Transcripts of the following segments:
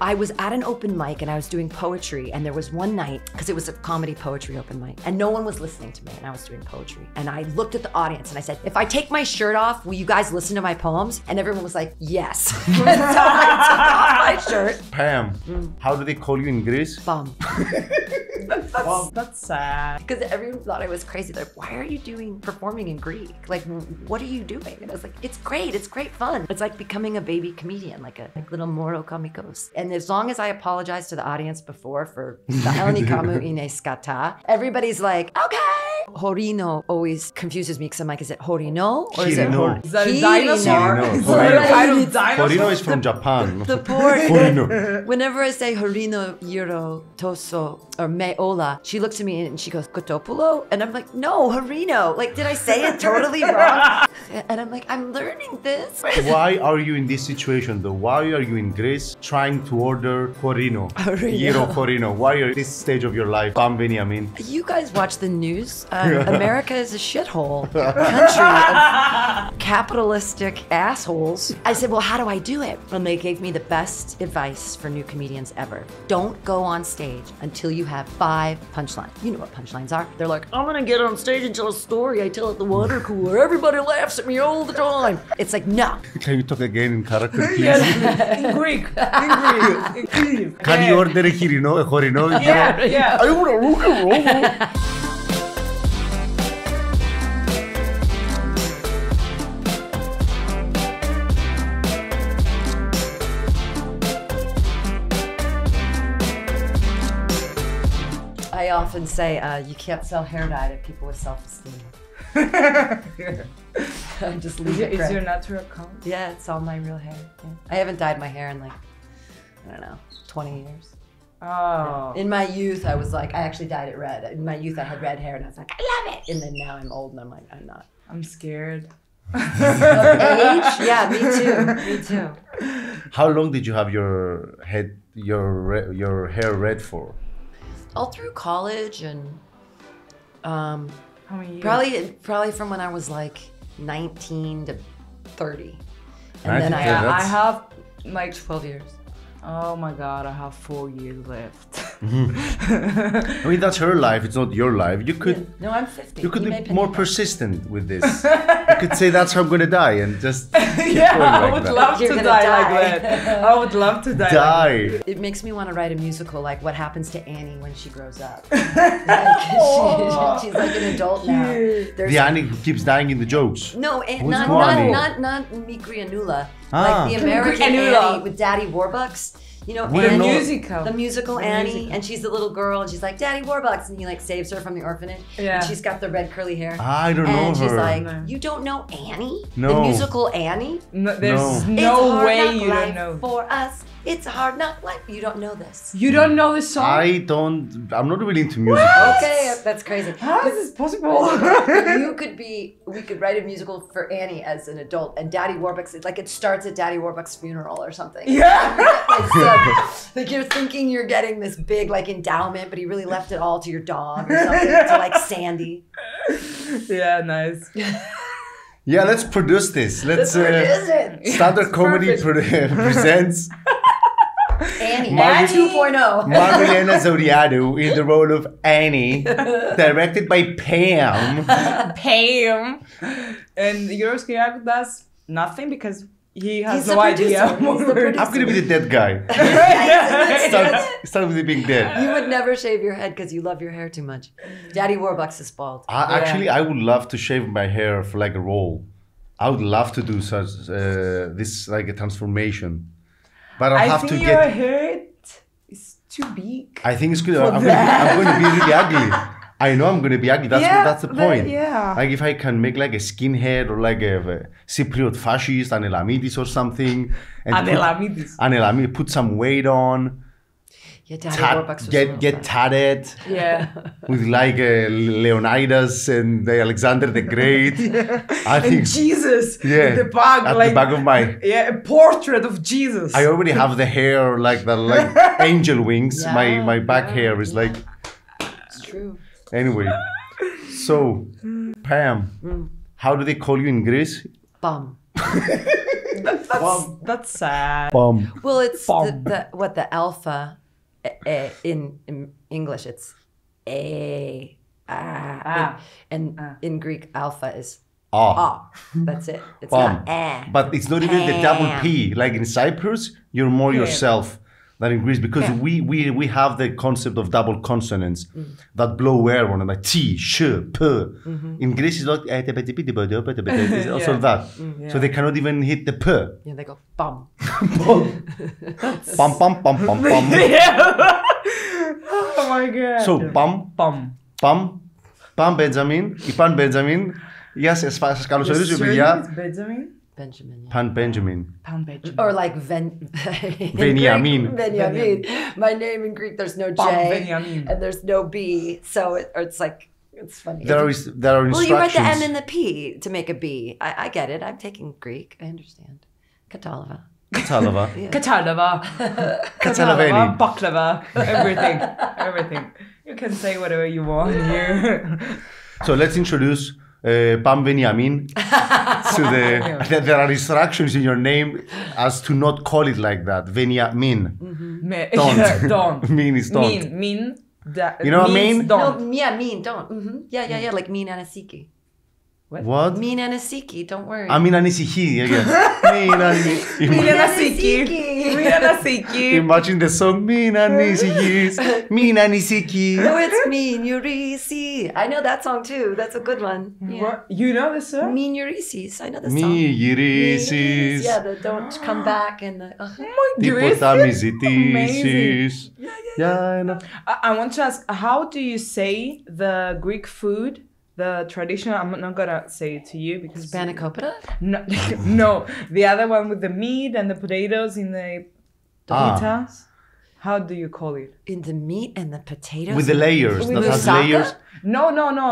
I was at an open mic and I was doing poetry, and there was one night, because it was a comedy poetry open mic, and no one was listening to me, and I was doing poetry. And I looked at the audience and I said, if I take my shirt off, will you guys listen to my poems? And everyone was like, yes. And so I took off my shirt. Pam, how do they call you in Greece? Bum. That's sad. Because everyone thought I was crazy. They're like, why are you performing in Greek? Like, what are you doing? And I was like, it's great fun. It's like becoming a baby comedian, like little moro komikos. And as long as I apologize to the audience before for the Elnikamu ine skata, everybody's like, okay. Horino always confuses me because I'm like, is it Horino or is it Hirino. Is that a dinosaur? Hirino. Is that a kind of dinosaur? Horino is from Japan. The poor. Horino. Whenever I say Horino, Euro, Toso, or Meola, she looks at me and she goes, Kotopulo? And I'm like, no, Horino. Like, did I say it totally wrong? And I'm like, I'm learning this. Why are you in this situation though? Why are you in Greece trying to order Horino? Gyro Horino. Why are you at this stage of your life? Bam Benjamin. You guys watch the news? America is a shithole country of capitalistic assholes. I said, well, how do I do it? And they gave me the best advice for new comedians ever. Don't go on stage until you have 5 punchlines. You know what punchlines are. They're like, I'm gonna get on stage and tell a story I tell at the water cooler. Everybody laughs at me all the time. It's like, no. Can you talk again in character, please? Yes, in Greek. In Greek. Can you order a Hirino, a Horino? Yeah. I want to rock and roll. I often say you can't sell hair dye to people with self-esteem. I'm just leaving it. Is your natural color? Yeah, it's all my real hair. Yeah. I haven't dyed my hair in like, I don't know, 20 years. Oh. In my youth, I was like, I actually dyed it red. In my youth, I had red hair and I was like, I love it. And then now I'm old and I'm like, I'm not. I'm scared. Age? Yeah, me too. Me too. How long did you have your hair red for? All through college and How many years? probably from when I was like 19 to 30. And 19 then to I 30. have I have like 12 years. Oh my god, I have 4 years left. I mean, that's her life. It's not your life. You could. No, I'm 50. You could You be may pay more me back. persistent with this. You could say that's how I'm gonna die and just keep Yeah, going I like would that. love You're to gonna die die. like that. I would love to die. Die. It makes me want to write a musical like what happens to Annie when she grows up. Like, she's like an adult now. There's The Annie who keeps dying in the jokes. no, Who's not Mikri Anula. Like the American Anula. Annie with Daddy Warbucks. You know, We don't know. Musical. The musical The Annie, musical. and she's the little girl, and she's like, Daddy Warbucks, and he like saves her from the orphanage. Yeah. And she's got the red curly hair. I don't know And she's her. like, No. you don't know Annie? The No. musical Annie? No, there's It's no hard way knock you life don't know. For us, it's a hard knock life. You don't know this. You don't know the song? I'm not really into music. Okay, that's crazy. How is this possible? We could write a musical for Annie as an adult, and Daddy Warbucks, like it starts at Daddy Warbucks' funeral or something. Yeah. Like you're thinking you're getting this big like endowment, but he really left it all to your dog or something, to like Sandy. Yeah, nice. Yeah, let's produce this. Let's Produce it. Standard Comedy perfect. presents Annie. Margaret- Annie 2.0. Margarita Zoriado in the role of Annie, directed by Pam. Pam. And Euros Kyriakos does nothing because he has He's no the idea. producer. He's the producer. I'm gonna be the dead guy. Start with the being dead. You would never shave your head because you love your hair too much. Daddy Warbucks is bald. Actually, I would love to shave my hair for like a role. I would love to do such this like a transformation, but I'll I have think to your get. hair is too big. I think it's good. I'm going to be really ugly. I know I'm going to be ugly. That's the point. Yeah. Like if I can make like a skinhead or like a Cypriot fascist, an Elamidis or something, and Anelamidis. put some weight on, Yeah, Daddy Warbucks was a little get fat. tatted Yeah. with like Leonidas and Alexander the Great. I And think Jesus. Yeah, In the back. at like, the back of my. Yeah, a portrait of Jesus. I already have the hair like the like angel wings. Yeah, my back yeah, hair is yeah. like. It's true. Anyway, so Pam, how do they call you in Greece? Bum. That's sad. Bum. Well, it's Bomb. the alpha in English. It's a and in Greek alpha is Ah. That's it. It's Bum. not But it's not even the double P. Like in Cyprus, you're more Yeah. yourself than in Greece because we have the concept of double consonants that blow air on it, like T, sh, p. In Greece, it's not it's also Yeah. that. So they cannot even hit the p. Yeah, they go bum. Pam, pam, pam, pam, pam. Oh my god. So, pam, Bum. pam, Benjamin, η Pan Benjamin. Γεια σας, σας καλωσορίζω, παιδιά. Benjamin? Benjamin. Yeah. Pan Benjamin. Pan Benjamin. Or like Veniamin. Veniamin. My name in Greek, there's no J Veniamin. and there's no B, so it's like it's funny. There are Well, you instructions. write the N and the P to make a B. I get it. I'm taking Greek. I understand. Katalava. Κατάλαβα. Katalava. Καταλαβαίνει. Baklava. Everything. You can say whatever you want here. So let's introduce Pam Veniamin to there are instructions in your name as to not call it like that. Veniamin. Don't. Don't. Mean is don't. Mean. You know what I mean? Don't. No, yeah, mean, don't. Yeah, like mean Anasiki. What? Mean Anasiki, don't worry. Amin ανησυχεί. Μην ανησυχείς. Μην ανησυχείς. Imagine the song Μην ανησυχείς. Μην ανησυχείς. No, it's mean Eurisi. I know that song too. That's a good one. Yeah. What? You know the song? Mean Eurisis. I know the Μη song. γυρίσεις. Yeah, the don't come back and the. Τίποτα μη ζητήσεις. Για ένα. I want to ask, how do you say the Greek food, the traditional? I'm not gonna say it to you because Spanakopita? no, no, the other one with the meat and the potatoes in the pita. How do you call it? In the meat and the potatoes? With the layers. With That has moussaka? layers. No.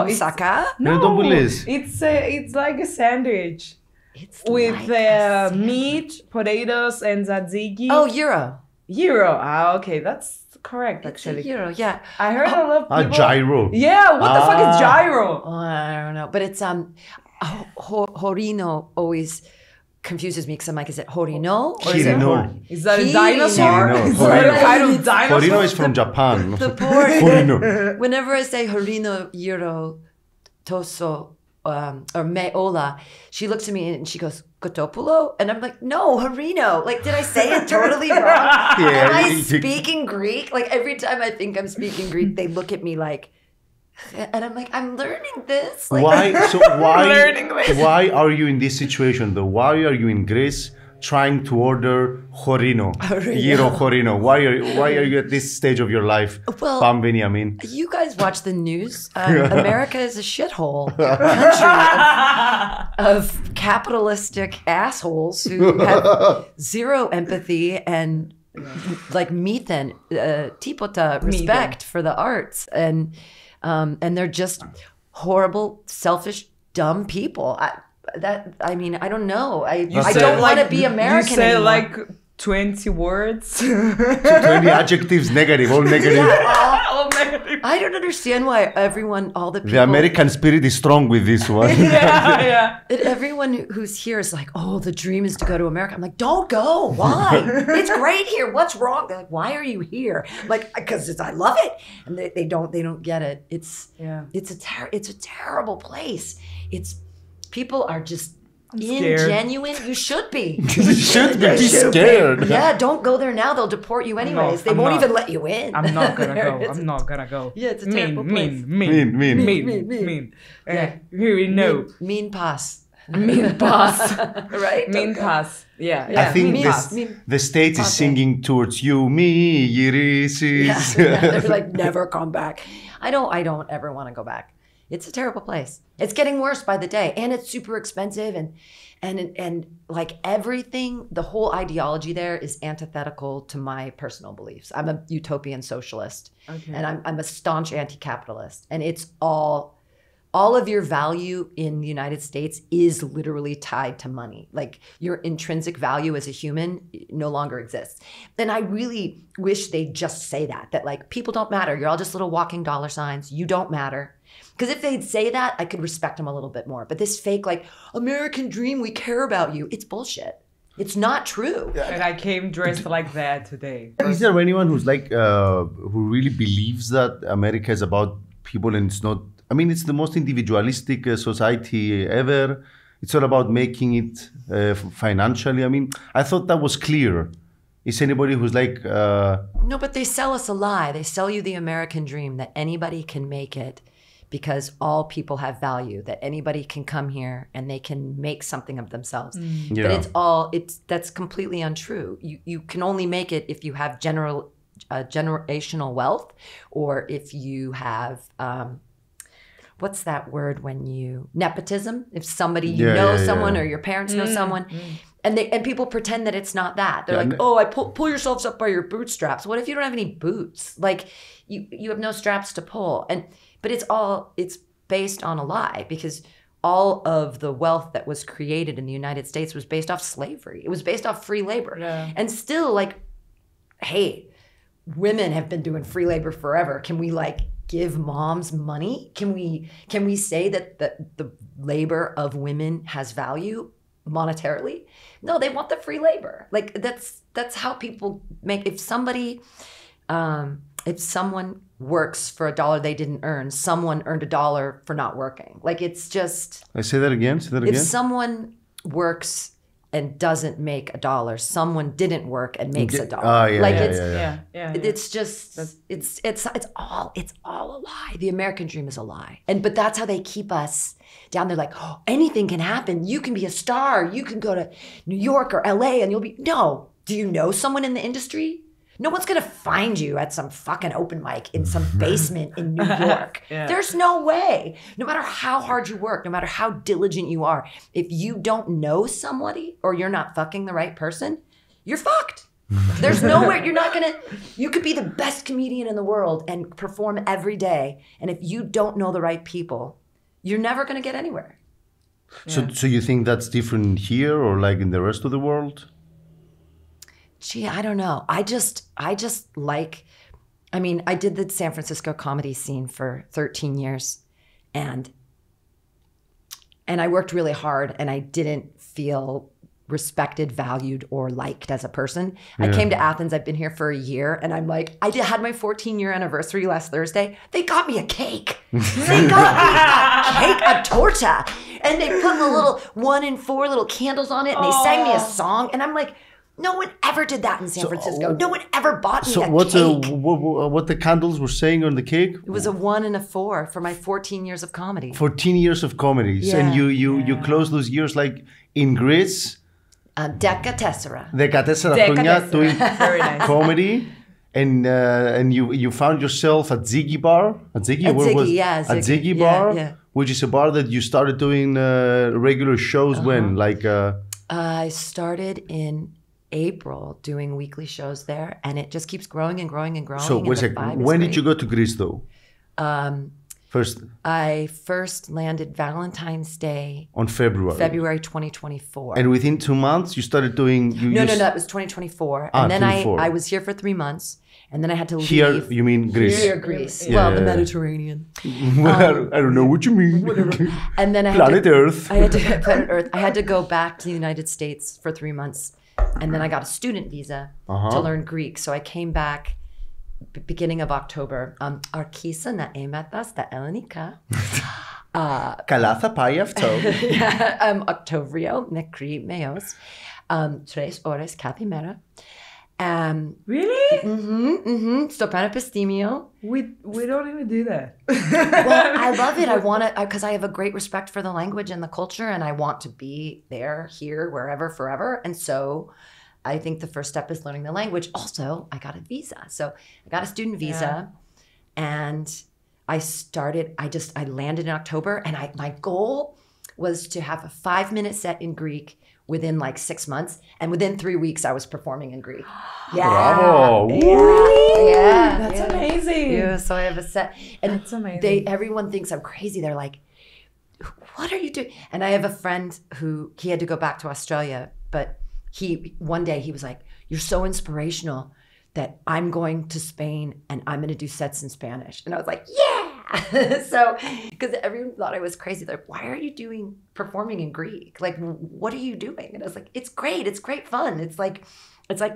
It's, Moussaka? No, don't believe. it's like a sandwich It's with like a sandwich. meat, potatoes, and tzatziki. Oh, Euro. Gyro. Ah, okay, that's correct It's a actually. Euro, yeah. I heard a lot of people. Gyro. Yeah, what the fuck is gyro? Oh, I don't know. But it's Horino always confuses me because I'm like, is it Horino? Or is it Hirino. Is that a Hirino. dinosaur? Hirino. Is that a Horino. kind of dinosaur? Horino is from Japan. The poor. Horino. Whenever I say Horino, Euro, Toso, or Meola, she looks at me and she goes, Kotopulo? And I'm like, no, Horino. Like, did I say it totally wrong? Yeah, Am I you- speaking Greek? Like, every time I think I'm speaking Greek, they look at me like, and I'm like, I'm learning this. Like, Learning this. Why are you in this situation though? Why are you in Greece trying to order Horino? Gyro Horino. Why are you at this stage of your life? Well- Pam Veniamin. You guys watch the news. America is a shithole country of capitalistic assholes who have zero empathy and like Methan, tipota respect for the arts, and they're just horrible, selfish, dumb people. I mean, I don't know. I say don't want to like- be American You say anymore. like 20 words. 20 adjectives negative, all negative. All negative. I don't understand why all the people. The American spirit is strong with this one. Yeah. That everyone who's here is like, oh, the dream is to go to America. I'm like, don't go. Why? It's great here. What's wrong? They're like, why are you here? Like, because I love it. And they don't get it. It's a terrible place. People are just scared. ingenuine. You should be. You should be scared. Yeah, don't go there now. They'll deport you anyways. They I'm won't not. even let you in. I'm not gonna go. It's I'm not gonna go. Yeah, it's a terrible place. Mean. Yeah. Here we know. Mean pass. Mean pass. Right? Mean pass. Yeah. I think mean, the state is singing towards you. Me γυρίσεις. They're like, never come back. I don't ever want to go back. It's a terrible place. It's getting worse by the day, and it's super expensive, and like everything, the whole ideology there is antithetical to my personal beliefs. I'm a utopian socialist, and I'm a staunch anti-capitalist, and it's all of your value in the United States is literally tied to money. Like your intrinsic value as a human no longer exists. And I really wish they'd just say that like people don't matter. You're all just little walking dollar signs. You don't matter. Because if they'd say that, I could respect them a little bit more. But this fake, like, American dream, we care about you. It's bullshit. It's not true. And I came dressed like that today. Is there anyone who's like, who really believes that America is about people and it's not, I mean, it's the most individualistic society ever. It's all about making it financially. I mean, I thought that was clear. Is anybody who's like... No, but they sell us a lie. They sell you the American dream that anybody can make it because all people have value, that anybody can come here and they can make something of themselves. Yeah. But that's completely untrue. You can only make it if you have generational wealth, or if you have... what's that word when you... Nepotism? If somebody, someone or your parents know someone. And people pretend that it's not that. They're like, oh, pull yourselves up by your bootstraps. What if you don't have any boots? Like, you have no straps to pull. But it's based on a lie, because all of the wealth that was created in the United States was based off slavery. It was based off free labor. Yeah. And still, like, hey, women have been doing free labor forever. Can we, like, give moms money? Can we say that the labor of women has value monetarily? No, they want the free labor. Like, that's how people make. If someone works for $1 they didn't earn, someone earned $1 for not working. Like, it's just... I say that again. If someone works and doesn't make $1, someone didn't work and makes $1. It's just it's all a lie. The American dream is a lie. But that's how they keep us down there. Like, oh, anything can happen. You can be a star. You can go to New York or LA and you'll be... No. Do you know someone in the industry? No one's going to find you at some fucking open mic in some basement in New York. There's no way. No matter how hard you work, no matter how diligent you are, if you don't know somebody or you're not fucking the right person, you're fucked. There's nowhere you could be the best comedian in the world and perform every day. And if you don't know the right people, you're never going to get anywhere. So you think that's different here or like in the rest of the world? Gee, I don't know. I just like, I mean, I did the San Francisco comedy scene for 13 years and I worked really hard and I didn't feel respected, valued, or liked as a person. I came to Athens. I've been here for a year and I'm like, I had my 14-year anniversary last Thursday. They got me a cake. They got me a cake, a torta. And they put the little 1 in 4 little candles on it and they sang me a song. And I'm like, no one ever did that in San Francisco. No one ever bought me a cake. What the candles were saying on the cake? It was a 1 and a 4 for my 14 years of comedy. 14 years of comedy. Yeah. And you closed those years like in Greece? 14 χρόνια doing comedy. And you found yourself at Ziggy Bar? At Ziggy Bar, which is a bar that you started doing regular shows when? Like I started in April doing weekly shows there, and it just keeps growing and growing and growing. So when did you go to Greece though? First. I first landed Valentine's Day on February 2024. And within 2 months you started doing... No, that was 2024. And then I was here for 3 months, and then I had to leave. Here, you mean Greece? Here, Greece. The Mediterranean. Well, I don't know what you mean. Whatever. And then Planet Earth. Planet Earth. I had to go back to the United States for 3 months, and then I got a student visa to learn Greek. So I came back beginning of October. Arkisa na έμαθα στα ελληνικά. Καλά θα πάει αυτό. Οκτώβριο, νεκρή μέος. 3 ώρες κάθε μέρα. Really? Στο πανεπιστήμιο. We don't even do that. Well, I love it. I want to, because I have a great respect for the language and the culture, and I want to be there, here, wherever, forever. And so I think the first step is learning the language. Also, I got a visa. So I got a student visa, and I landed in October, and my goal was to have a 5-minute set in Greek within like 6 months, and within 3 weeks I was performing in Greek. Bravo! Yeah, that's amazing. Yeah, so I have a set, and that's amazing. Everyone thinks I'm crazy. They're like, "What are you doing?" And I have a friend who he had to go back to Australia, but one day he was like, "You're so inspirational that I'm going to Spain and I'm going to do sets in Spanish." And I was like, "Yeah!" So, because everyone thought I was crazy. They're like, why are you performing in Greek? Like, what are you doing? And I was like, it's great fun. It's like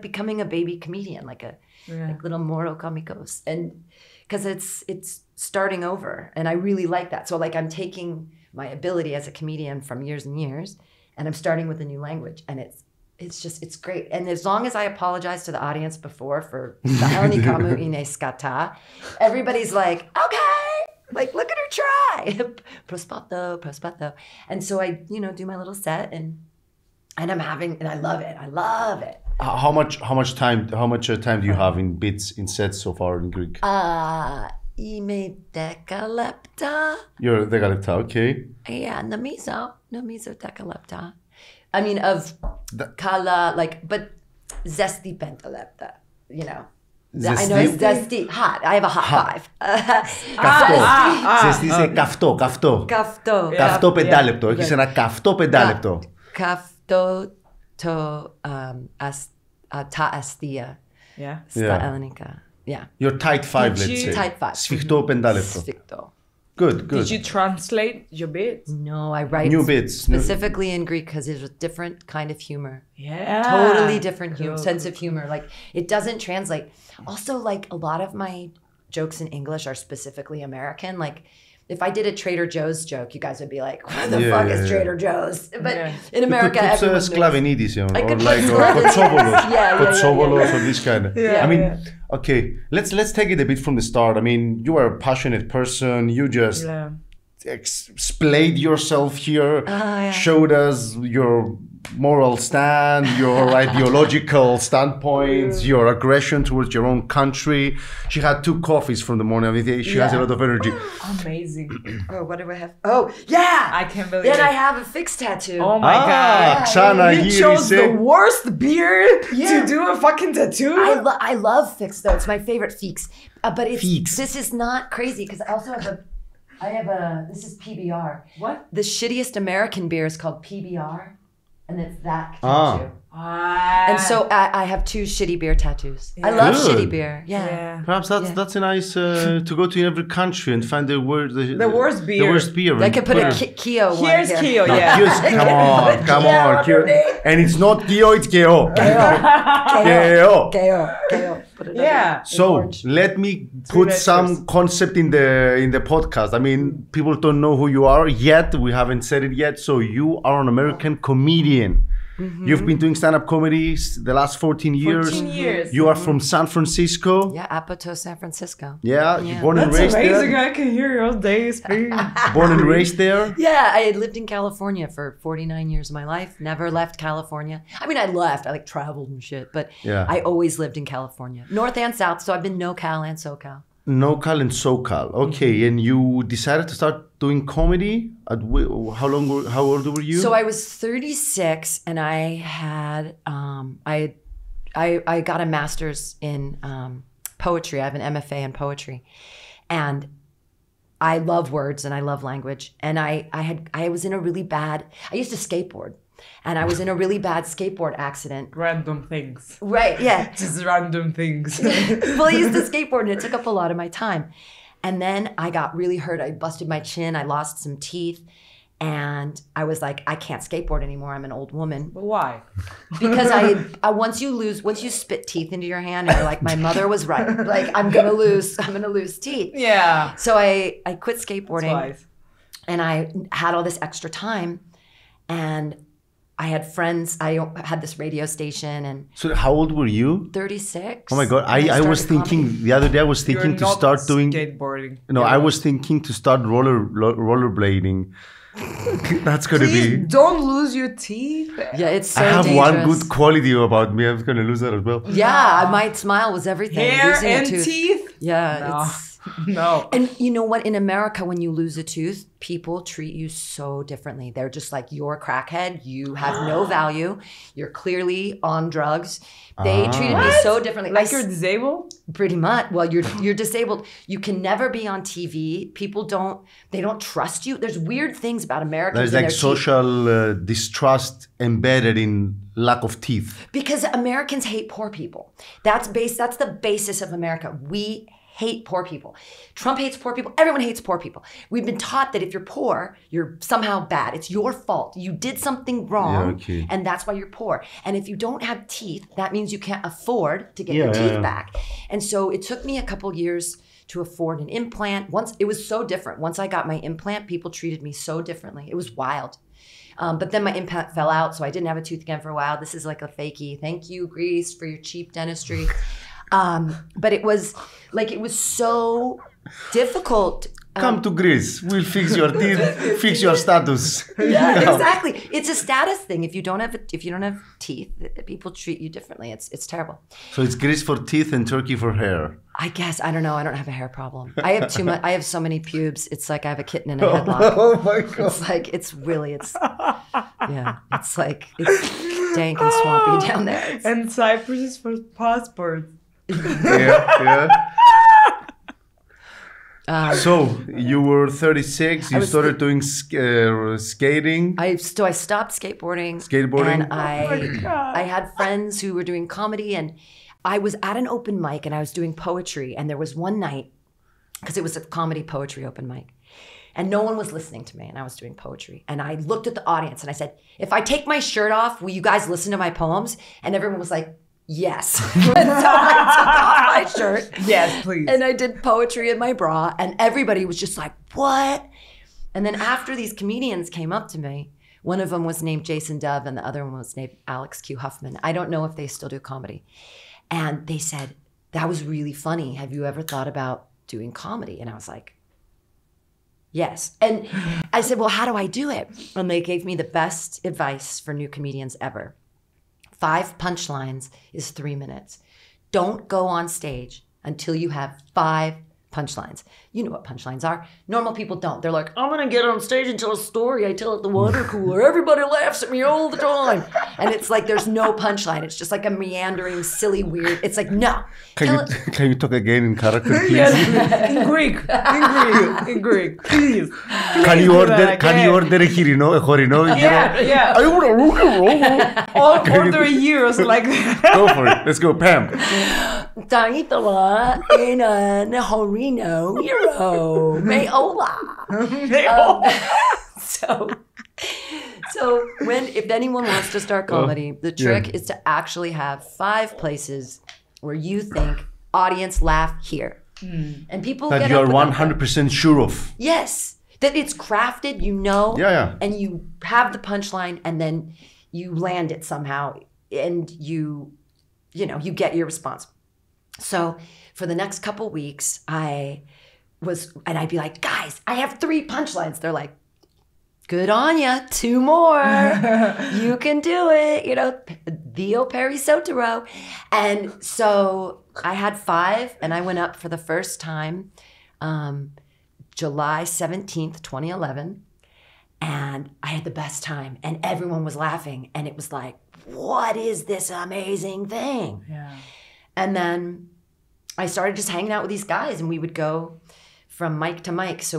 becoming a baby comedian, like little Moro Comicos. And because it's starting over. And I really like that. So like I'm taking my ability as a comedian from years and years, and I'm starting with a new language. And it's great. And as long as I apologize to the audience before for the Elnika mu ine skata, everybody's like, okay, like look at her try. Prospato. And so I, do my little set and I love it. How much time do you have in bits in sets so far in Greek? Ime dekalepta. You're dekalepta, okay. Yeah, nomizo dekalepta. I mean, of kala, but zesty pentalepta, I know zesty, hot. I have a hot five. Zesty σε καυτό. Καυτό πεντάλεπτο. Έχεις ένα καυτό πεντάλεπτο. Καυτό τα αστεία στα ελληνικά. Yeah. Your tight five, let's say. Tight five. Σφιχτό πεντάλεπτο. Σφιχτό. Good. Did you translate your bits? No, I write new bits specifically in Greek because it's a different kind of humor. Yeah. Totally different sense of humor. Like it doesn't translate. Also, like a lot of my jokes in English are specifically American. Like if I did a Trader Joe's joke, you guys would be like, what the fuck is Trader Joe's? But in America, everyone knows. Sklavenides, or Kotsovolos or this kind of. I mean, okay, let's take it a bit from the start. I mean, you are a passionate person. You just splayed yourself here, showed us your moral stand, your ideological standpoints, your aggression towards your own country. She had 2 coffees from the morning. I mean, she has a lot of energy. Amazing. Oh, what do I have? Oh, yeah! I can't believe it. Then I have a fixed tattoo. Oh my God. Xana You chose the worst beer to do a fucking tattoo? I love fixed though. It's my favorite fix. But this is not crazy because I also have this is PBR. What? The shittiest American beer is called PBR. And it's that tattoo. And so I have 2 shitty beer tattoos. I love shitty beer. Yeah. Perhaps that's a nice to go to every country and find the worst beer. The worst beer. I could put a Keo one Here's here. Keo, Come on. And it's not Keo, it's Keo. Keo. Yeah. So let me put some concept in the podcast. I mean, people don't know who you are yet. We haven't said it yet. So you are an American comedian. Mm-hmm. You've been doing stand-up comedy the last 14 years. 14 years. You are from San Francisco. Yeah, Apato, San Francisco. Yeah, born and raised there. That's amazing. I can hear your day speak. Born and raised there. Yeah, I had lived in California for 49 years of my life. Never left California. I mean, I left. I traveled and shit, but I always lived in California, North and South. So I've been NoCal and SoCal. NoCal and SoCal. Okay, and you decided to start doing comedy at how old were you? So I was 36, and I had I got a master's in poetry. I have an MFA in poetry, and I love words and I love language. And I was in a really bad. I used to skateboard. And I was in a really bad skateboard accident. Random things. Right, yeah. Just random things. Well, I used to skateboard and it took up a lot of my time. And then I got really hurt. I busted my chin. I lost some teeth. And I was like, I can't skateboard anymore. I'm an old woman. But why? Because once you spit teeth into your hand and you're like, my mother was right. Like, I'm gonna lose teeth. Yeah. So I quit skateboarding. Twice. And I had all this extra time. And I had friends. I had this radio station, and so how old were you? 36. Oh my God! I was thinking comedy. The other day. I was thinking to start doing skateboarding. No, I was thinking to start rollerblading. That's gonna Please don't lose your teeth. Yeah, it's so I have dangerous. one good quality about me. I'm gonna lose that as well. Yeah, my smile was everything. Hair Losing and a tooth. teeth. Yeah, No. And you know what? In America, when you lose a tooth, people treat you so differently. They're just like, you're a crackhead. You have no value. You're clearly on drugs. They treated me so differently. Like you're disabled? Pretty much. Well, you're disabled. You can never be on TV. People they don't trust you. There's weird things about Americans. There's like social distrust embedded in lack of teeth. Because Americans hate poor people. That's the basis of America. We hate poor people. Trump hates poor people. Everyone hates poor people. We've been taught that if you're poor, you're somehow bad. It's your fault. You did something wrong, and that's why you're poor. And if you don't have teeth, that means you can't afford to get your teeth back. And so it took me a couple years to afford an implant. Once it was so different. Once I got my implant, people treated me so differently. It was wild. But then my implant fell out, so I didn't have a tooth again for a while. This is like a fakie. Thank you, Greece, for your cheap dentistry. But it was so difficult. Come to Greece. We'll fix your teeth, fix your status. Yeah, exactly. It's a status thing. If you don't have teeth, people treat you differently. It's terrible. So it's Greece for teeth and Turkey for hair. I guess. I don't know. I don't have a hair problem. I have too much. I have so many pubes. It's like I have a kitten in a headlock. Oh my God. It's like, it's like, it's dank and swampy down there. And Cyprus is for passports. Yeah. So you were 36. You started doing skating. I stopped skateboarding. And I had friends who were doing comedy, and I was at an open mic and I was doing poetry. And there was one night, because it was a comedy poetry open mic, and no one was listening to me, and I was doing poetry. And I looked at the audience and I said, if I take my shirt off, will you guys listen to my poems? And everyone was like, yes. And so I took off my shirt. Yes, please. And I did poetry in my bra, and everybody was just like, what? And then after these comedians came up to me, one of them was named Jason Dove and the other one was named Alex Q. Huffman. I don't know if they still do comedy. And they said, that was really funny. Have you ever thought about doing comedy? And I was like, yes. And I said, well, how do I do it? And they gave me the best advice for new comedians ever. 5 punchlines is 3 minutes. Don't go on stage until you have 5 punchlines. You know what punchlines are. Normal people don't. They're like, I'm going to get on stage and tell a story I tell at the water cooler. Everybody laughs at me all the time. And it's like there's no punchline. It's just like a meandering, silly, weird. It's like, no. Can you talk again in character, please? Yes, in Greek, please. Can you order a chorino? Yeah. Order a year like that. Go for it. Let's go, Pam. Θα ήθελα ένα χωρινό hero. Me hola. So if anyone wants to start comedy, the trick is to actually have 5 places where you think audience laugh here. And people that get you up are with 100% sure of. Yes. That it's crafted, you know. Yeah. And you have the punchline and then you land it somehow and you get your response. So for the next couple weeks, I'd be like, guys, I have 3 punchlines. They're like, good on ya, 2 more. You can do it. Theo Perry Sotero. And so I had 5 and I went up for the first time July 17th, 2011. And I had the best time and everyone was laughing. And it was like, what is this amazing thing? Yeah. And then I started just hanging out with these guys and we would go from mic to mic. So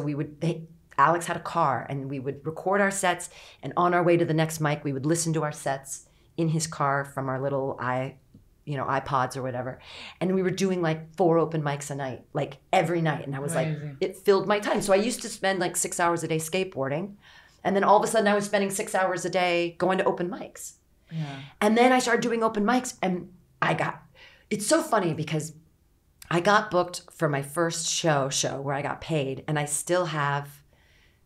Alex had a car and we would record our sets, and on our way to the next mic, we would listen to our sets in his car from our little iPods or whatever. And we were doing like 4 open mics a night, like every night. And I was Amazing. like, it filled my time. So I used to spend like 6 hours a day skateboarding. And then all of a sudden I was spending 6 hours a day going to open mics. Yeah. And then I started doing open mics and it's so funny because I got booked for my first show where I got paid, and I still have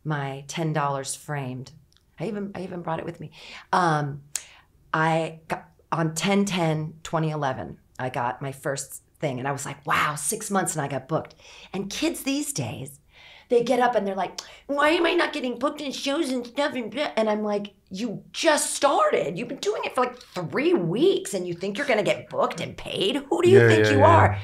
my $10 framed. I even brought it with me. I got on 10/10/2011. I got my first thing, and I was like, wow, 6 months and I got booked. And kids these days, they get up and they're like, why am I not getting booked in shows and stuff? And I'm like, you just started. You've been doing it for like 3 weeks and you think you're going to get booked and paid? Who do you think you are?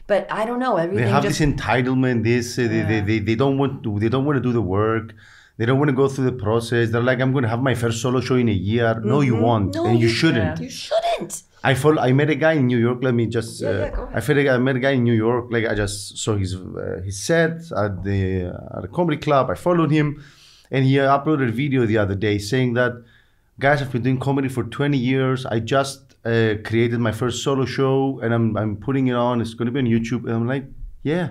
But I don't know. Everything they have this entitlement. They don't want to do the work. They don't want to go through the process. They're like, I'm going to have my first solo show in a year. Mm-hmm. No, you won't. No, and you shouldn't. You shouldn't. I met a guy in New York. Let me just. Go ahead. I met a guy in New York. Like I just saw his set at a comedy club. I followed him, and he uploaded a video the other day saying that, guys, I've been doing comedy for 20 years. I just created my first solo show, and I'm putting it on. It's going to be on YouTube. And I'm like, Yeah.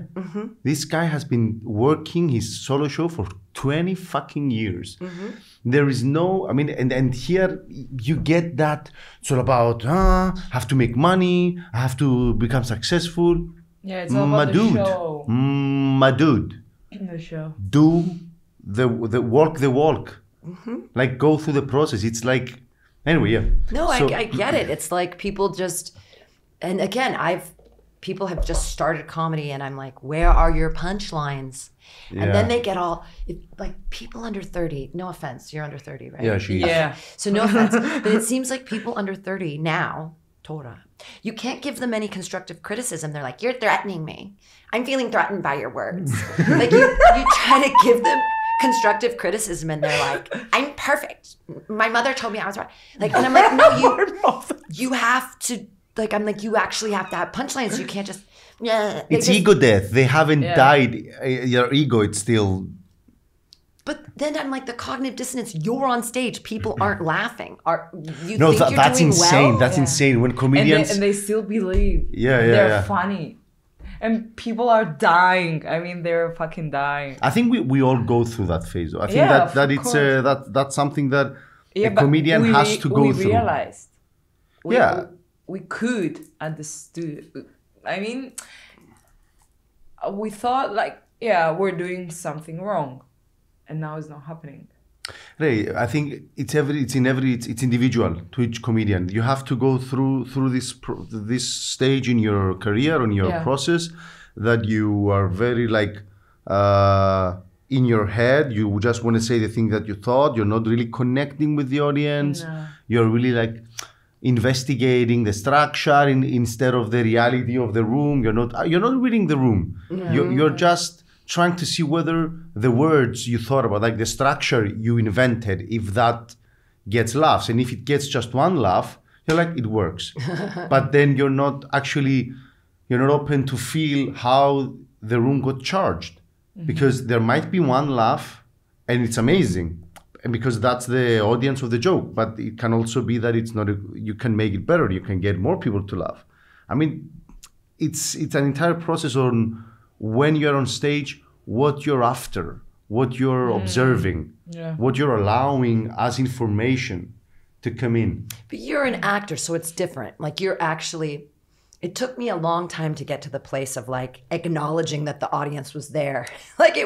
This guy has been working his solo show for 20 fucking years. There is no, I mean, and here you get that it's all about, have to make money, I have to become successful. Yeah, it's all about the show. My dude, The show. do the walk the walk. Like go through the process. It's like, anyway, yeah. No, So- I get it. It's like people just, and again, people have just started comedy and I'm like, where are your punchlines? And then they get all, like people under 30, no offense, you're under 30, right? Yeah, she is. Yeah. So no offense, but it seems like people under 30 now, Tora, you can't give them any constructive criticism. They're like, you're threatening me. I'm feeling threatened by your words. Like you try to give them constructive criticism and they're like, I'm perfect. My mother told me I was right. Like, and I'm like, no, you have to, like, I'm like, you actually have to have punchlines. You can't just, yeah. It's ego death. They haven't Yeah. died. Your ego, it's still. But then I'm like, the cognitive dissonance, you're on stage, people aren't laughing. You No, think you're that's doing insane. well? That's Yeah. insane. When And comedians. they still believe. Yeah, They're funny. And people are dying. I mean, they're fucking dying. I think we all go through that phase. I think Yeah, that of it's course. that's something that Yeah, a but comedian has to go we through. realized. Yeah. We could at the studio. I mean, we thought like, yeah, we're doing something wrong. And now it's not happening. Ray, I think it's individual to each comedian. You have to go through this stage in your career, in your Yeah. process, that you are very like in your head. You just want to say the thing that you thought. You're not really connecting with the audience. No. You're really like investigating the structure instead of the reality of the room. You're not reading the room. You're just trying to see whether the words you thought about, like the structure you invented, if that gets laughs. And if it gets just one laugh, you're like, it works. But then you're not open to feel how the room got charged. Because there might be one laugh and it's amazing. And because that's the audience of the joke. But it can also be that it's not, you can make it better. You can get more people to laugh. I mean, it's an entire process on when you're on stage, what you're after, what you're observing, what you're allowing as information to come in. But you're an actor, so it's different. Like you're actually, it took me a long time to get to the place of like acknowledging that the audience was there. Like I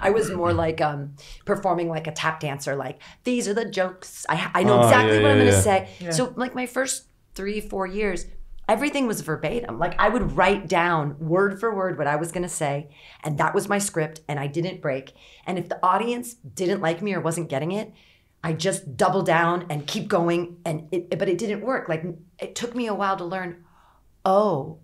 was more like performing like a tap dancer, like these are the jokes. I know exactly what I'm going to say. Yeah. So like my first 3-4 years, everything was verbatim. Like I would write down word for word what I was going to say. And that was my script and I didn't break. And if the audience didn't like me or wasn't getting it, I just double down and keep going. But it didn't work. Like it took me a while to learn, oh,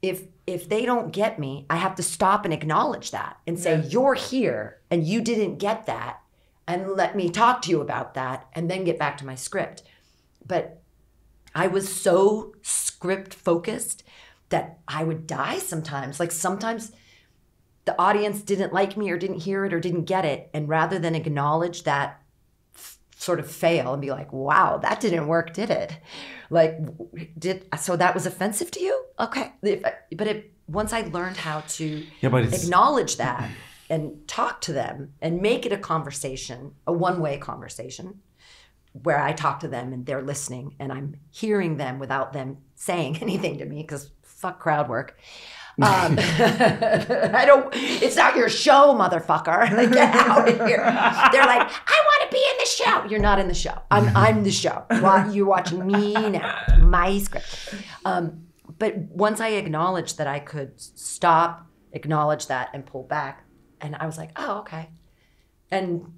if they don't get me, I have to stop and acknowledge that and say, you're here and you didn't get that. And let me talk to you about that and then get back to my script. But I was so script focused that I would die sometimes. Like sometimes the audience didn't like me or didn't hear it or didn't get it. And rather than acknowledge that sort of fail and be like, wow, that didn't work, did it? Like, so that was offensive to you? Okay. But once I learned how to acknowledge that and talk to them and make it a conversation, a one-way conversation, where I talk to them and they're listening and I'm hearing them without them saying anything to me because fuck crowd work. It's not your show, motherfucker. Like, get out of here. They're like, I want to be in the show. You're not in the show. I'm the show. You're watching me now, my script. But once I acknowledged that I could stop, acknowledge that and pull back, and I was like, oh, okay. And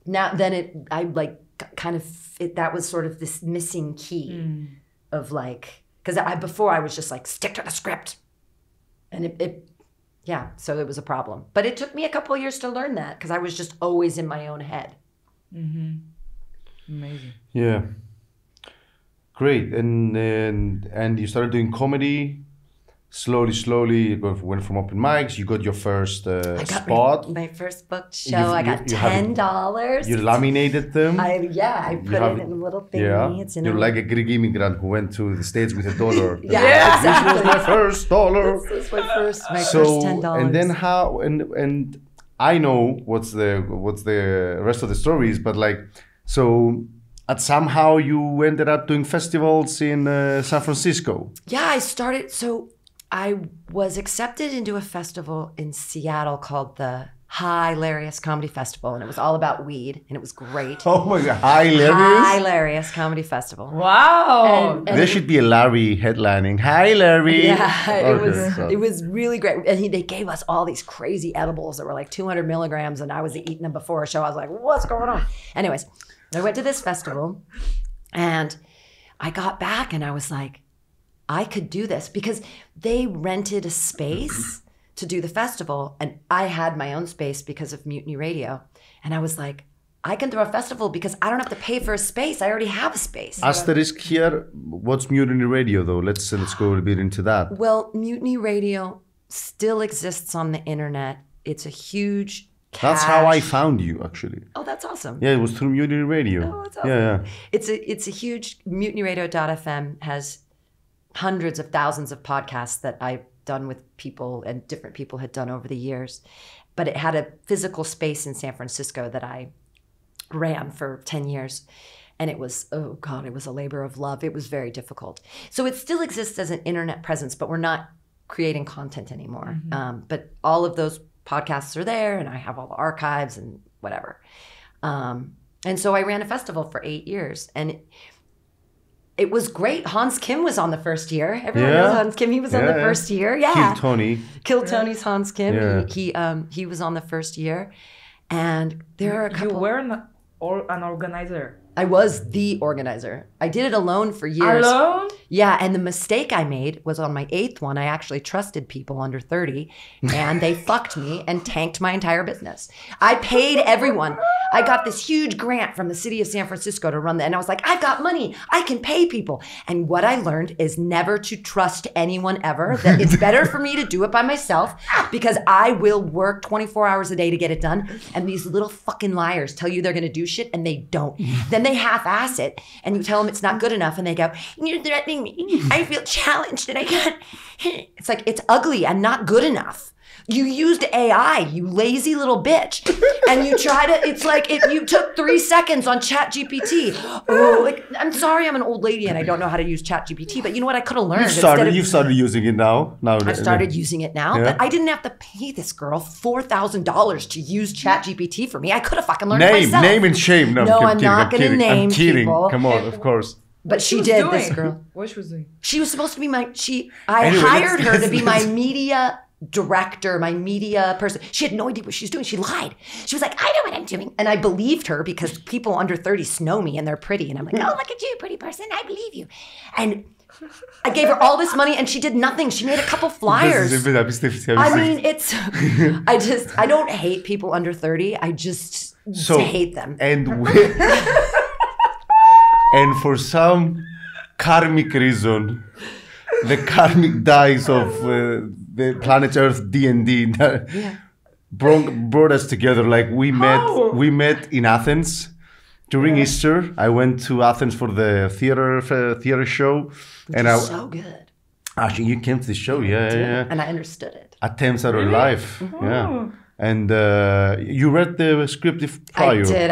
now then that was sort of this missing key of like, because before I was just like, stick to the script. And so it was a problem. But it took me a couple of years to learn that because I was just always in my own head. Mm-hmm. Amazing. Yeah. Great. And you started doing comedy. slowly, you went from open mics. You got your first I got spot. my first booked show. I got $10. You laminated them. I put it in a little thingy. Yeah. It's in You're like a Greek immigrant who went to the States with $1. Yeah, exactly. This was my first $1. This was my first $10. And then how and I know what's the rest of the story is, but like so. And somehow you ended up doing festivals in San Francisco. Yeah, I was accepted into a festival in Seattle called the Hilarious Comedy Festival, and it was all about weed, and it was great. Oh my God, Hilarious? Hilarious Comedy Festival. Wow. And there should be a Larry headlining. Hi, Larry. Yeah, it was really great. And they gave us all these crazy edibles that were like 200 milligrams, and I was eating them before a show. I was like, what's going on? Anyways, I went to this festival, and I got back, and I was like, I could do this, because they rented a space to do the festival, and I had my own space because of Mutiny Radio. And I was like, I can throw a festival because I don't have to pay for a space. I already have a space. Asterisk here. What's Mutiny Radio, though? Let's go a bit into that. Well, Mutiny Radio still exists on the internet. It's a huge cache. That's how I found you, actually. Oh, that's awesome. Yeah, it was through Mutiny Radio. Oh, that's awesome. Yeah. It's a huge, mutinyradio.fm has hundreds of thousands of podcasts that I've done with people and different people had done over the years. But it had a physical space in San Francisco that I ran for 10 years. And it was, oh God, it was a labor of love. It was very difficult. So it still exists as an internet presence, but we're not creating content anymore. But all of those podcasts are there, and I have all the archives and whatever. And so I ran a festival for 8 years, and it was great. Hans Kim was on the first year. Everyone knows Hans Kim. He was on the first year. Yeah. Kill Tony's Hans Kim. Yeah. He was on the first year. And there are a couple. You were an organizer. I was the organizer. I did it alone for years. Alone? Yeah, and the mistake I made was on my 8th one, I actually trusted people under 30, and they fucked me and tanked my entire business. I paid everyone. I got this huge grant from the city of San Francisco to run that, and I was like, I've got money. I can pay people. And what I learned is never to trust anyone ever, that it's better for me to do it by myself, because I will work 24 hours a day to get it done, and these little fucking liars tell you they're gonna do shit, and they don't. Then they half-ass it, and you tell them it's not good enough, and they go, you're threatening me. I feel challenged, and I can't. It's like, it's ugly and not good enough. You used AI, you lazy little bitch, and you try to. It's like you took 3 seconds on ChatGPT. Oh, like, I'm sorry, I'm an old lady and I don't know how to use ChatGPT, but you know what? I could have learned. You've started using it now. I've started using it now, but I didn't have to pay this girl $4,000 to use ChatGPT for me. I could have fucking learned it myself. Name and shame. No, I'm not going to name people. Come on, of course. But she did, this girl. What she was doing? She was supposed to be I hired her to be my media director, my media person. She had no idea what she was doing. She lied. She was like, I know what I'm doing. And I believed her because people under 30 know me and they're pretty. And I'm like, oh, look at you, pretty person. I believe you. And I gave her all this money and she did nothing. She made a couple flyers. I mean, I don't hate people under 30. I just hate them. And for some karmic reason, the karmic dice of the planet Earth D&D brought us together. Like we met in Athens during Easter. I went to Athens for the theater show, and I so good. Actually, you came to the show, yeah. And I understood it. Attempts at our life, yeah. And you read the script prior? I did.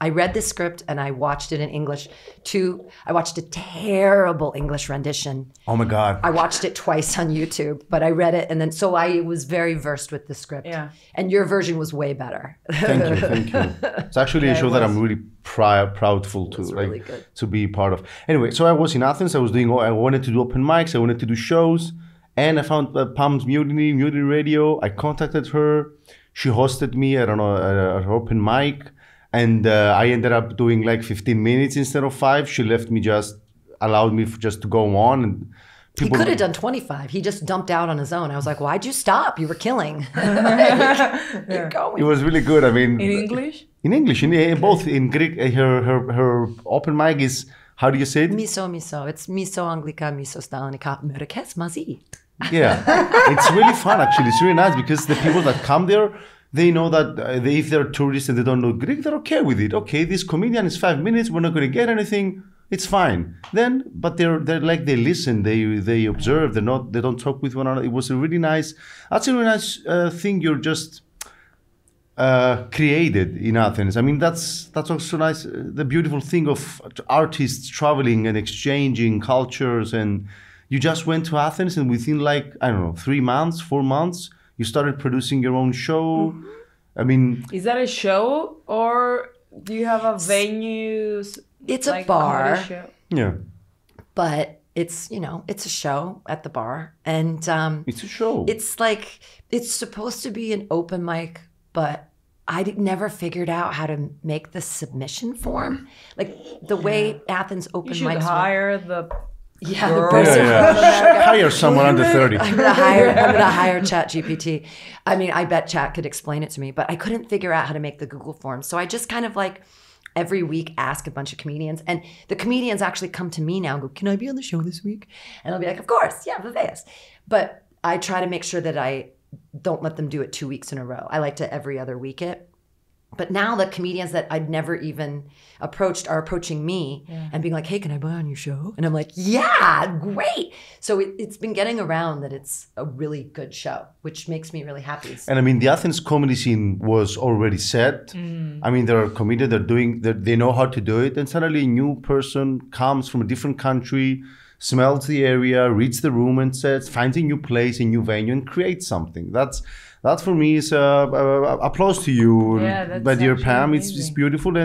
I read the script and I watched it in English too. I watched a terrible English rendition. Oh my God. I watched it twice on YouTube, but I read it and then, so I was very versed with the script. Yeah. And your version was way better. Thank you. It's actually a show that I'm really proudful to really to be part of. Anyway, so I was in Athens. I wanted to do open mics. I wanted to do shows. And I found Pam's Mutiny Radio. I contacted her. She hosted me at an open mic. And I ended up doing like 15 minutes instead of 5. She allowed me just to go on. And he could have done 25. He just dumped out on his own. I was like, why'd you stop? You were killing. You're going. It was really good. I mean, in English? In English, both in Greek. Her open mic is How do you say it? Miso. It's miso Anglica, miso Stalinica, Amerikes Mazi. Yeah, it's really fun actually. It's really nice because the people that come there, they know that if they're tourists and they don't know Greek, they're okay with it. Okay, this comedian is 5 minutes. We're not going to get anything. It's fine. Then, but they're like they listen. They observe. They don't talk with one another. It was a really nice. That's a really nice thing. You're just created in Athens. I mean, that's also nice. The beautiful thing of artists traveling and exchanging cultures and. You just went to Athens and within 3 months, 4 months, you started producing your own show. I mean... Is that a show or do you have a venue? It's a bar. Yeah. But it's, it's a show at the bar. And it's a show. It's supposed to be an open mic, but I never figured out how to make the submission form. Like the way Athens open mics work. You should hire the... Yeah, girl. Hire someone under 30. I'm gonna hire ChatGPT. I mean, I bet Chat could explain it to me, but I couldn't figure out how to make the Google form. So I just kind of every week ask a bunch of comedians, and the comedians actually come to me now and go, "Can I be on the show this week?" And I'll be like, "Of course, yeah, Viveus." But I try to make sure that I don't let them do it 2 weeks in a row. I like to every other week it. But now the comedians that I'd never even approached are approaching me and being like, "Hey, can I be on your show?" And I'm like, "Yeah, great." So it's been getting around that it's a really good show, which makes me really happy. And I mean, the Athens comedy scene was already set. I mean, there are comedians they know how to do it. And suddenly a new person comes from a different country, smells the area, reads the room and finds a new place, a new venue and creates something. That for me is applause to you, my dear Pam. It's beautiful.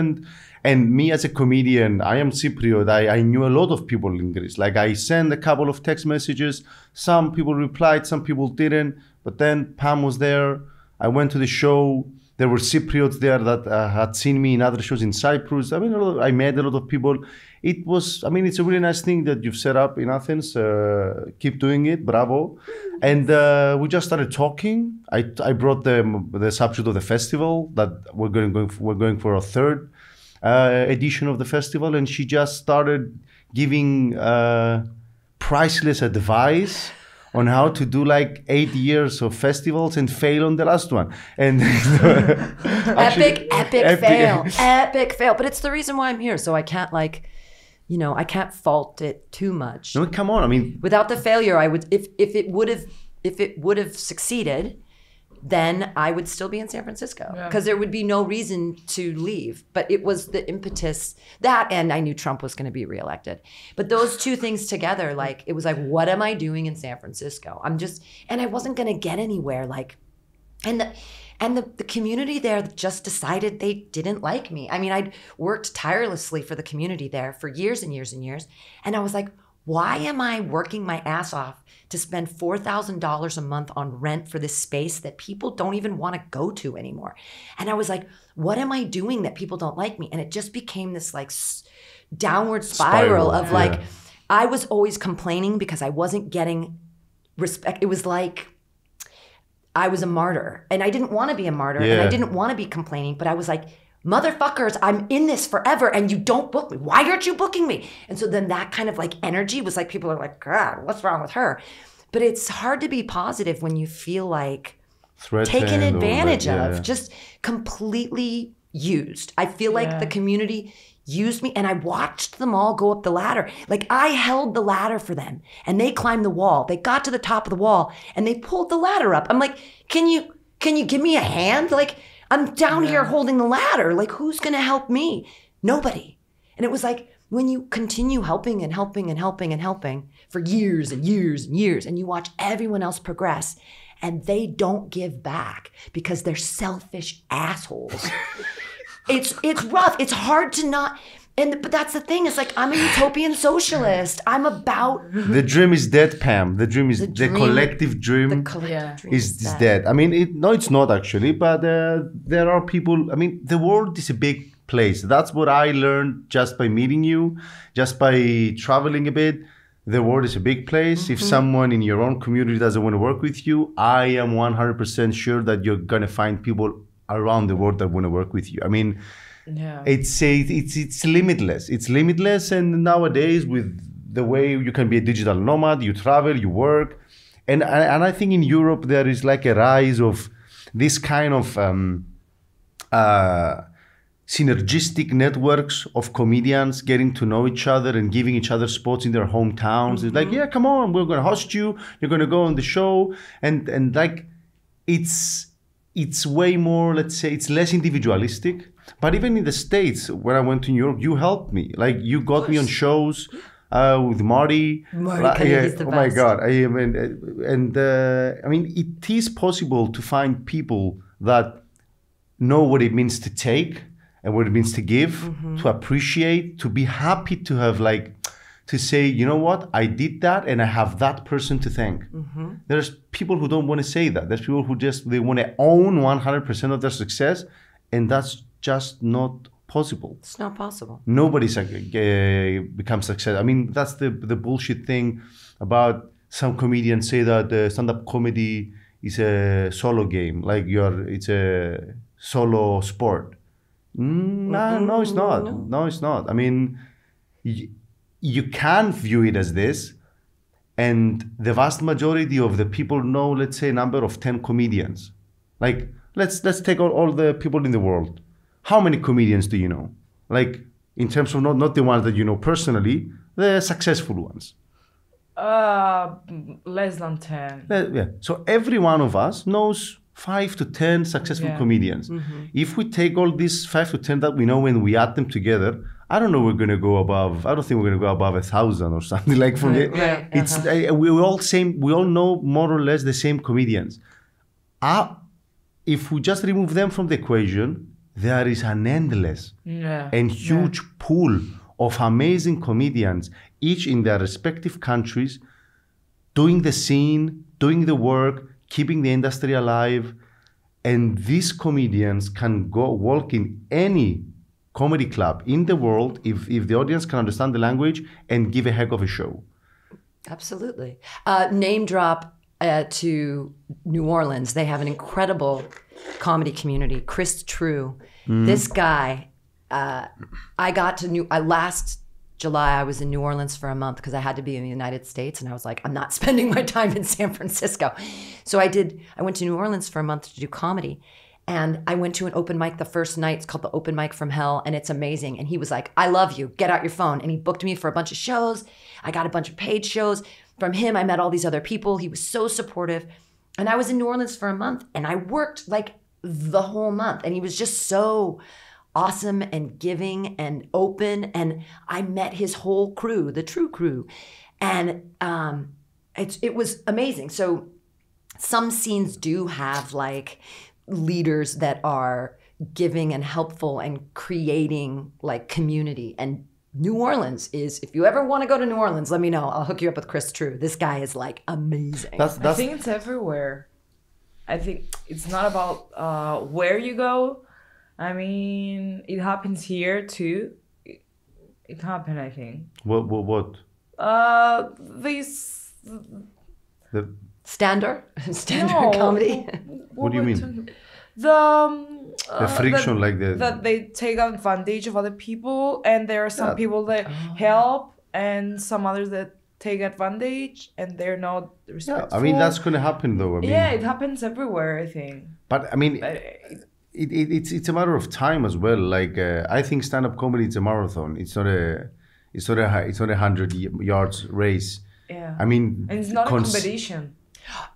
And me as a comedian, I am Cypriot. I knew a lot of people in Greece. Like I sent a couple of text messages. Some people replied, some people didn't. But then Pam was there. I went to the show. There were Cypriots there that had seen me in other shows in Cyprus. I mean, I met a lot of people. It's a really nice thing that you've set up in Athens. Keep doing it. Bravo. And we just started talking. I brought the subject of the festival that we're going for a third edition of the festival. And she just started giving priceless advice on how to do 8 years of festivals and fail on the last one. And epic fail. But it's the reason why I'm here. So I can't I can't fault it too much. No, come on. I mean, without the failure, I would if it would have succeeded, then I would still be in San Francisco because there would be no reason to leave. But it was the impetus that, and I knew Trump was going to be reelected. But those two things together, it was what am I doing in San Francisco? And I wasn't going to get anywhere. And the community there just decided they didn't like me. I mean, I'd worked tirelessly for the community there for years and years and years. And I was like, why am I working my ass off to spend $4,000 a month on rent for this space that people don't even want to go to anymore? And I was like, what am I doing that people don't like me? And it just became this downward spiral of I was always complaining because I wasn't getting respect. It was like I was a martyr and I didn't want to be a martyr and I didn't want to be complaining, but I was like, motherfuckers, I'm in this forever and you don't book me. Why aren't you booking me? And so then that kind of energy was people are like, God, what's wrong with her? But it's hard to be positive when you feel taken advantage of, just completely used. I feel like the community used me and I watched them all go up the ladder. I held the ladder for them and they climbed the wall. They got to the top of the wall and they pulled the ladder up. I'm like, can you give me a hand? I'm down here holding the ladder. Who's going to help me? Nobody. And it was when you continue helping and helping and helping and helping for years and years and years, and you watch everyone else progress and they don't give back because they're selfish assholes. It's rough. It's hard to not. But that's the thing. It's I'm a utopian socialist. I'm about... The dream is dead, Pam. The dream is... The collective dream, is dead. I mean, it's not actually, but there are people... I mean, the world is a big place. That's what I learned just by meeting you, just by traveling a bit. The world is a big place. Mm-hmm. If someone in your own community doesn't want to work with you, I am 100% sure that you're going to find people around the world that want to work with you. I mean... Yeah. It's limitless. It's limitless, and nowadays with the way you can be a digital nomad, you travel, you work, and I think in Europe there is like a rise of this kind of synergistic networks of comedians getting to know each other and giving each other spots in their hometowns. It's like, yeah, come on, we're gonna host you. You're gonna go on the show, and like it's way more. Let's say it's less individualistic. But even in the States, when I went to New York, you helped me. Like you got me on shows with Marty. Marty Kennedy's the oh my best. God! I mean, it is possible to find people that know what it means to take and what it means to give, to appreciate, to be happy to have to say, you know what, I did that and I have that person to thank. There's people who don't want to say that. There's people who they want to own 100% of their success, and that's just not possible. It's not possible. Nobody's becomes successful. I mean, that's the bullshit thing about some comedians say that stand-up comedy is a solo game, it's a solo sport. No, it's not. No, it's not. I mean, you can view it as this, and the vast majority of the people know, let's say, a number of 10 comedians. Like, let's take all the people in the world. How many comedians do you know? Like, in terms of not the ones that you know personally, the successful ones. Less than 10. Yeah. So every one of us knows 5 to 10 successful comedians. If we take all these 5 to 10 that we know and we add them together, I don't think we're going to go above 1,000 or something like from it. Right. It's we all know more or less the same comedians. If we just remove them from the equation, there is an endless and huge pool of amazing comedians, each in their respective countries, doing the scene, doing the work, keeping the industry alive. And these comedians can go walk in any comedy club in the world if the audience can understand the language and give a heck of a show. Absolutely. Name drop to New Orleans. They have an incredible comedy community. Chris True. This guy, last July, I was in New Orleans for a month because I had to be in the United States, and I was like, I'm not spending my time in San Francisco. So I went to New Orleans for a month to do comedy, and I went to an open mic the first night. It's called the Open Mic from Hell, and it's amazing. And he was like, I love you, get out your phone. And he booked me for a bunch of shows. I got a bunch of paid shows. From him, I met all these other people. He was so supportive. And I was in New Orleans for a month, and I worked like the whole month. And he was just so awesome and giving and open. And I met his whole crew, the True Crew. And it was amazing. So some scenes do have like leaders that are giving and helpful and creating like community. And New Orleans is, if you ever want to go to New Orleans, let me know. I'll hook you up with Chris True. This guy is like amazing. I think it's everywhere. I think it's not about where you go. I mean, it happens here too. It happened, I think. What? This. The Standard No. comedy. What do you mean? The friction, that they take advantage of other people, and there are some people that help, and some others that take advantage, and they're not respectful. I mean, that's going to happen though. I mean, it happens everywhere, I think. But I mean, it's a matter of time as well. Like I think stand-up comedy is a marathon. It's not a 100 yards race. Yeah. I mean, and it's not a competition.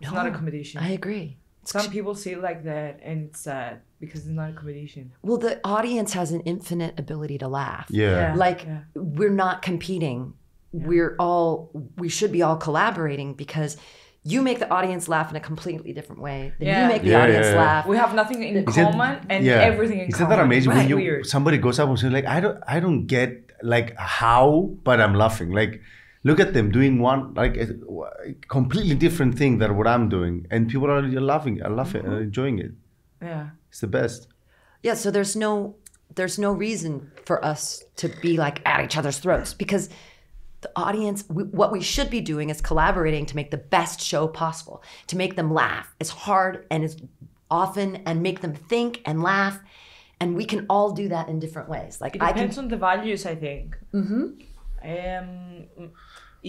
It's No, not a competition. I agree. Some people see it like that, and it's sad because it's not a competition. Well, the audience has an infinite ability to laugh. Yeah. We're not competing. We should be all collaborating, because you make the audience laugh in a completely different way than you make the audience laugh. We have nothing in common and everything in common. Isn't that amazing Right. when somebody goes up and says like, I don't get like how, but I'm laughing. Like, look at them doing one like a completely different thing than what I'm doing, and people are laughing, enjoying it. Yeah. It's the best. Yeah, so there's no reason for us to be like at each other's throats, because the audience, what we should be doing is collaborating to make the best show possible, to make them laugh as hard and as often, and make them think and laugh. And we can all do that in different ways. Like It depends on the values, I think.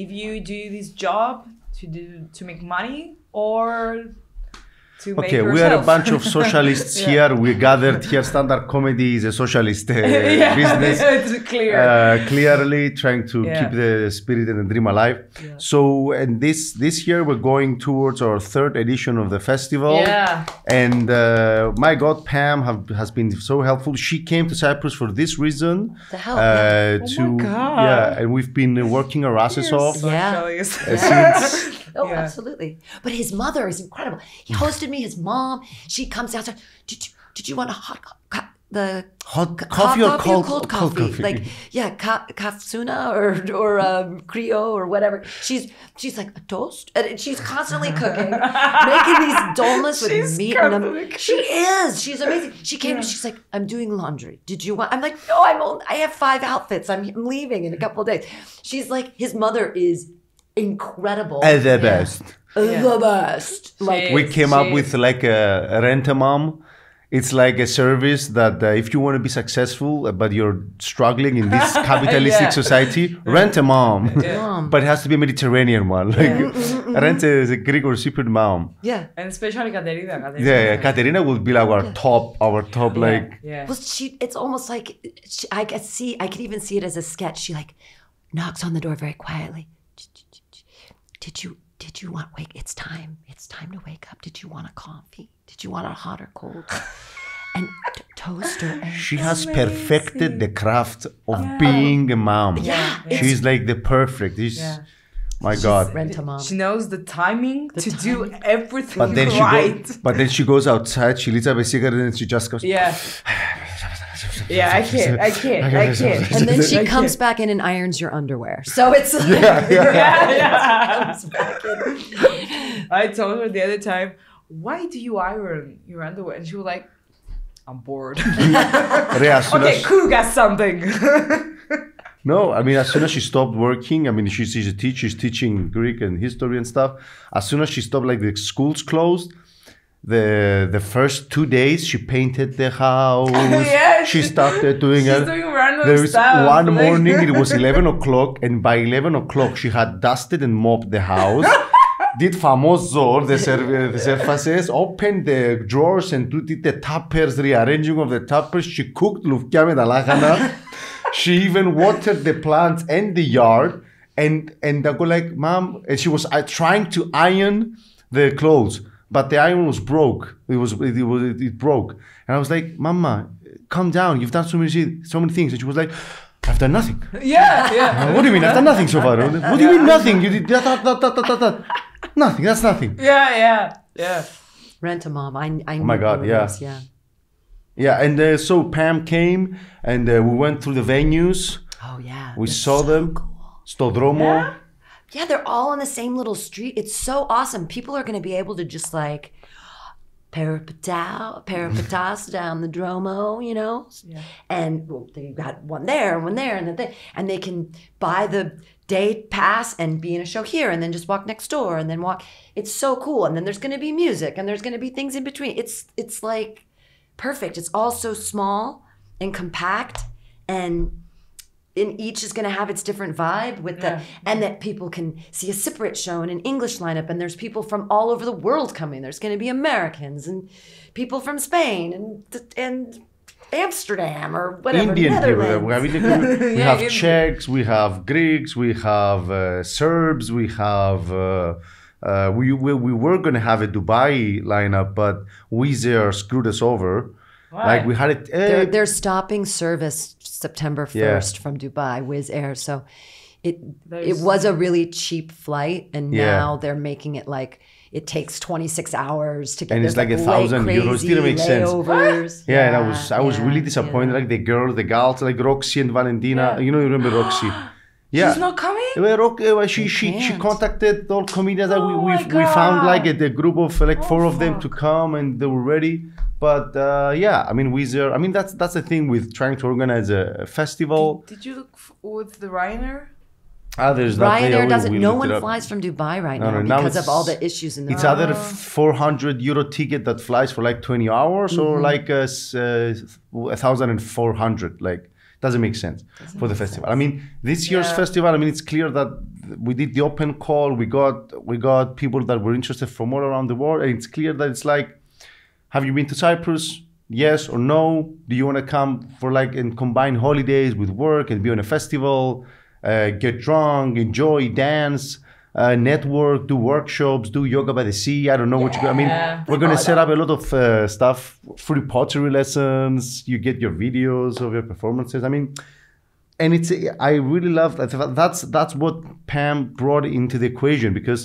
If you do this job to make money or to make Okay, yourself. we are a bunch of socialists here. We gathered here. Stand-up comedy is a socialist business. It's clear. Clearly trying to Yeah. keep the spirit and the dream alive. Yeah. So, and this year we're going towards our third edition of the festival. Yeah. And my God, Pam has been so helpful. She came to Cyprus for this reason. To help, yeah. To, Oh my God. yeah, and we've been working our asses off. Yeah. Since Oh, Yeah. absolutely. But his mother is incredible. He hosted me. His mom. She comes downstairs. Did you want a hot coffee or cold coffee? Like kafsuna or Creole or whatever. She's like a toast, and she's constantly cooking, making these dolmas with She's meat in them. constantly She is. She's amazing. She came and she's like, I'm doing laundry. Did you want? I'm like, no, I have 5 outfits. I'm leaving in a couple of days. She's like, his mother is incredible. The best. The best. Like We came up with like a rent-a-mom. It's like a service that if you want to be successful, but you're struggling in this capitalistic Yeah. society, rent a mom. But it has to be a Mediterranean one. Like rent a Greek or Cypriot mom. yeah. And especially Katerina. Yeah, Katerina would be like our top, like. Yeah. Well, it's almost like I could even see it as a sketch. She like knocks on the door very quietly. Did you want it's time to wake up. Did you want a coffee? Did you want a hot or cold? And toaster. And She has perfected the craft of being a mom. Yeah. She's like the perfect. My God. rent a mom. She knows the timing to do everything But then right. she goes outside, she lights up a cigarette and she just goes. Yeah. Yeah, I can't. And then she comes back in and irons your underwear. So it's like, comes back in. I told her the other time, why do you iron your underwear? And she was like, I'm bored. Okay, cook us something. No, I mean, as soon as she stopped working, I mean, she's a teacher, she's teaching Greek and history and stuff. As soon as she stopped, like the schools closed, the first 2 days she painted the house. Yeah, she started doing she's it. doing random There is stuff. one like- morning, it was 11 o'clock, and by 11 o'clock she had dusted and mopped the house. Did famoso, the surfaces, opened the drawers and did the tuppers, rearranging of the tuppers. She cooked lufkia με τα λάχανα. She even watered the plants and the yard. And I go like, Mom, and she was trying to iron the clothes, but the iron was broke. It broke. And I was like, Mama, calm down. You've done so many things. And she was like, I've done nothing. Yeah. What do you mean? I've done nothing so far. What do you mean nothing? You did that. Nothing. That's nothing. Yeah. Rent a mom. I Oh my God, yeah. Yeah, and so Pam came and we went through the venues. Oh yeah. We It's saw so them. cool. Stodromo. Yeah, they're all on the same little street. It's so awesome. People are going to be able to just like peripatas down the Dromo, you know? Yeah. And well, they got one there, and they can buy the day pass and be in a show here and then just walk next door and then walk. It's so cool. And then there's going to be music and there's going to be things in between. It's like perfect. It's all so small and compact, and each is going to have its different vibe with and that people can see a Cypriot show and an English lineup, and there's people from all over the world coming. There's going to be Americans and people from Spain and Amsterdam or whatever. Indian people. Netherlands. We have Czechs, we have Greeks, we have Serbs, we have. We were going to have a Dubai lineup, but Wizz Air screwed us over. Why? Like we had it. They're stopping service September 1st from Dubai, Wizz Air. So it was a really cheap flight, and now they're making it like it takes 26 hours to get. And it's like 1,000 euros. Didn't make sense. Yeah, and I was really disappointed. Like the gals, like Roxy and Valentina. Yeah. You remember Roxy? Yeah. She's not coming? She contacted all comedians that we God. found like a group of like 4 of them to come, and they were ready. But I mean, Wizz Air. I mean, that's the thing with trying to organize a festival. Did you look with the Ryanair? There's not. Ryanair we doesn't. No looked one it up. flies from Dubai right No, now now because of all it's- the issues in the. It's either 400 euro ticket that flies for like 20 hours or like 1,400. Like, doesn't make sense for the festival. I mean, this year's Yeah. festival, I mean, it's clear that we did the open call. We got people that were interested from all around the world. And it's clear that it's like, have you been to Cyprus? Yes or no? Do you want to come for like and combine holidays with work and be on a festival, get drunk, enjoy, dance, network, do workshops, do yoga by the sea? I don't know what you. I mean, Yeah. we're gonna set up a lot of stuff, free pottery lessons. You get your videos of your performances. I mean, and it's I really love that. That's what Pam brought into the equation because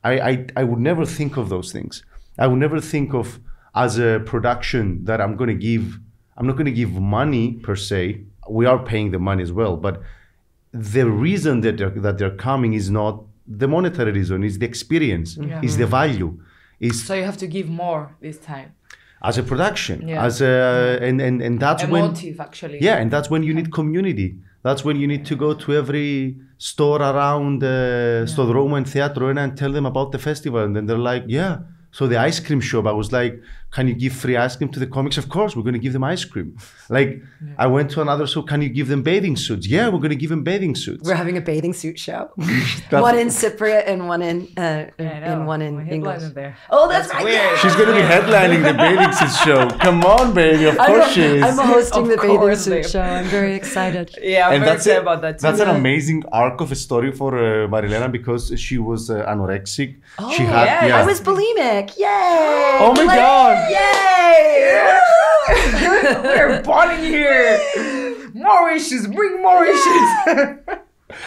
I would never think of those things. I would never think of as a production that I'm not going to give money per se. We are paying the money as well, but the reason that they're coming is not the monetary reason, is the experience, is the value, is So you have to give more this time. as a production, Yeah. as a and that's A when motive, actually. yeah, and that's when you need community. That's when you need to go to every store around Stodroma and Teatro and tell them about the festival, and then they're like, yeah. So the ice cream shop, I was like, can you give free ice cream to the comics? Of course, we're going to give them ice cream. Like, I went to another shop, can you give them bathing suits? Yeah, we're going to give them bathing suits. We're having a bathing suit show. That's- one in Cypriot and one in I know. and one in My English. headliner there. Oh, that's right. weird. She's going to be headlining the bathing suit show. Come on, baby, of course she is. I'm hosting Of the bathing course, suit babe. show. I'm very excited. Yeah, I'm And very that's excited about that too. That's an amazing arc of a story for Marilena because she was anorexic. She had, yeah, I was bulimic. Yay! Oh my God. Yay! We're bonding here. More issues. Bring more issues.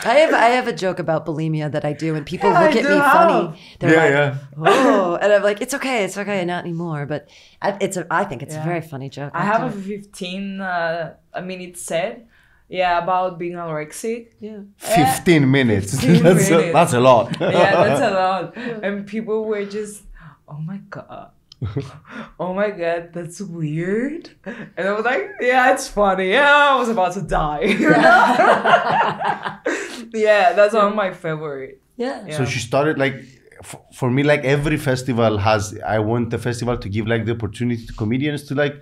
I have a joke about bulimia that I do, and people Yeah, look I at do me have. funny. They're Yeah, like, yeah. "Oh," and I'm like, "It's okay, not anymore." But I think it's a Yeah. very funny joke. I have a 15-minute set. Yeah, about being anorexic. yeah. 15 minutes. 15 that's, minutes. that's a lot. Yeah, that's a lot. And people were just, oh my God. Oh my God, that's weird. And I was like, yeah, it's funny. Yeah, I was about to die. Yeah, that's one of my favorite. Yeah. So she started like, for me, like every festival has, I want the festival to give like the opportunity to comedians to like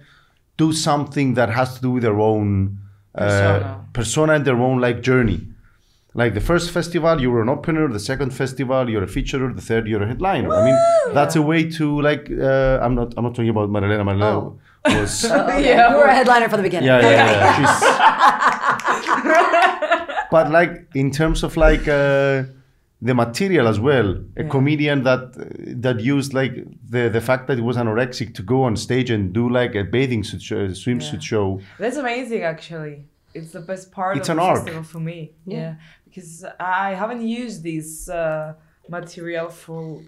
do something that has to do with their own persona and their own like journey. Like the first festival, you were an opener. The second festival, you're a featurer. The third, you're a headliner. I mean, that's a way to like. I'm not talking about Marilena. Marilena was. Yeah. You were a headliner from the beginning. Yeah. But like in terms of like the material as well, a comedian that used like the fact that it was anorexic to go on stage and do like a bathing suit show, a swimsuit show. That's amazing, actually. It's the best part It's of an the arc. festival for me. Yeah, because I haven't used this material for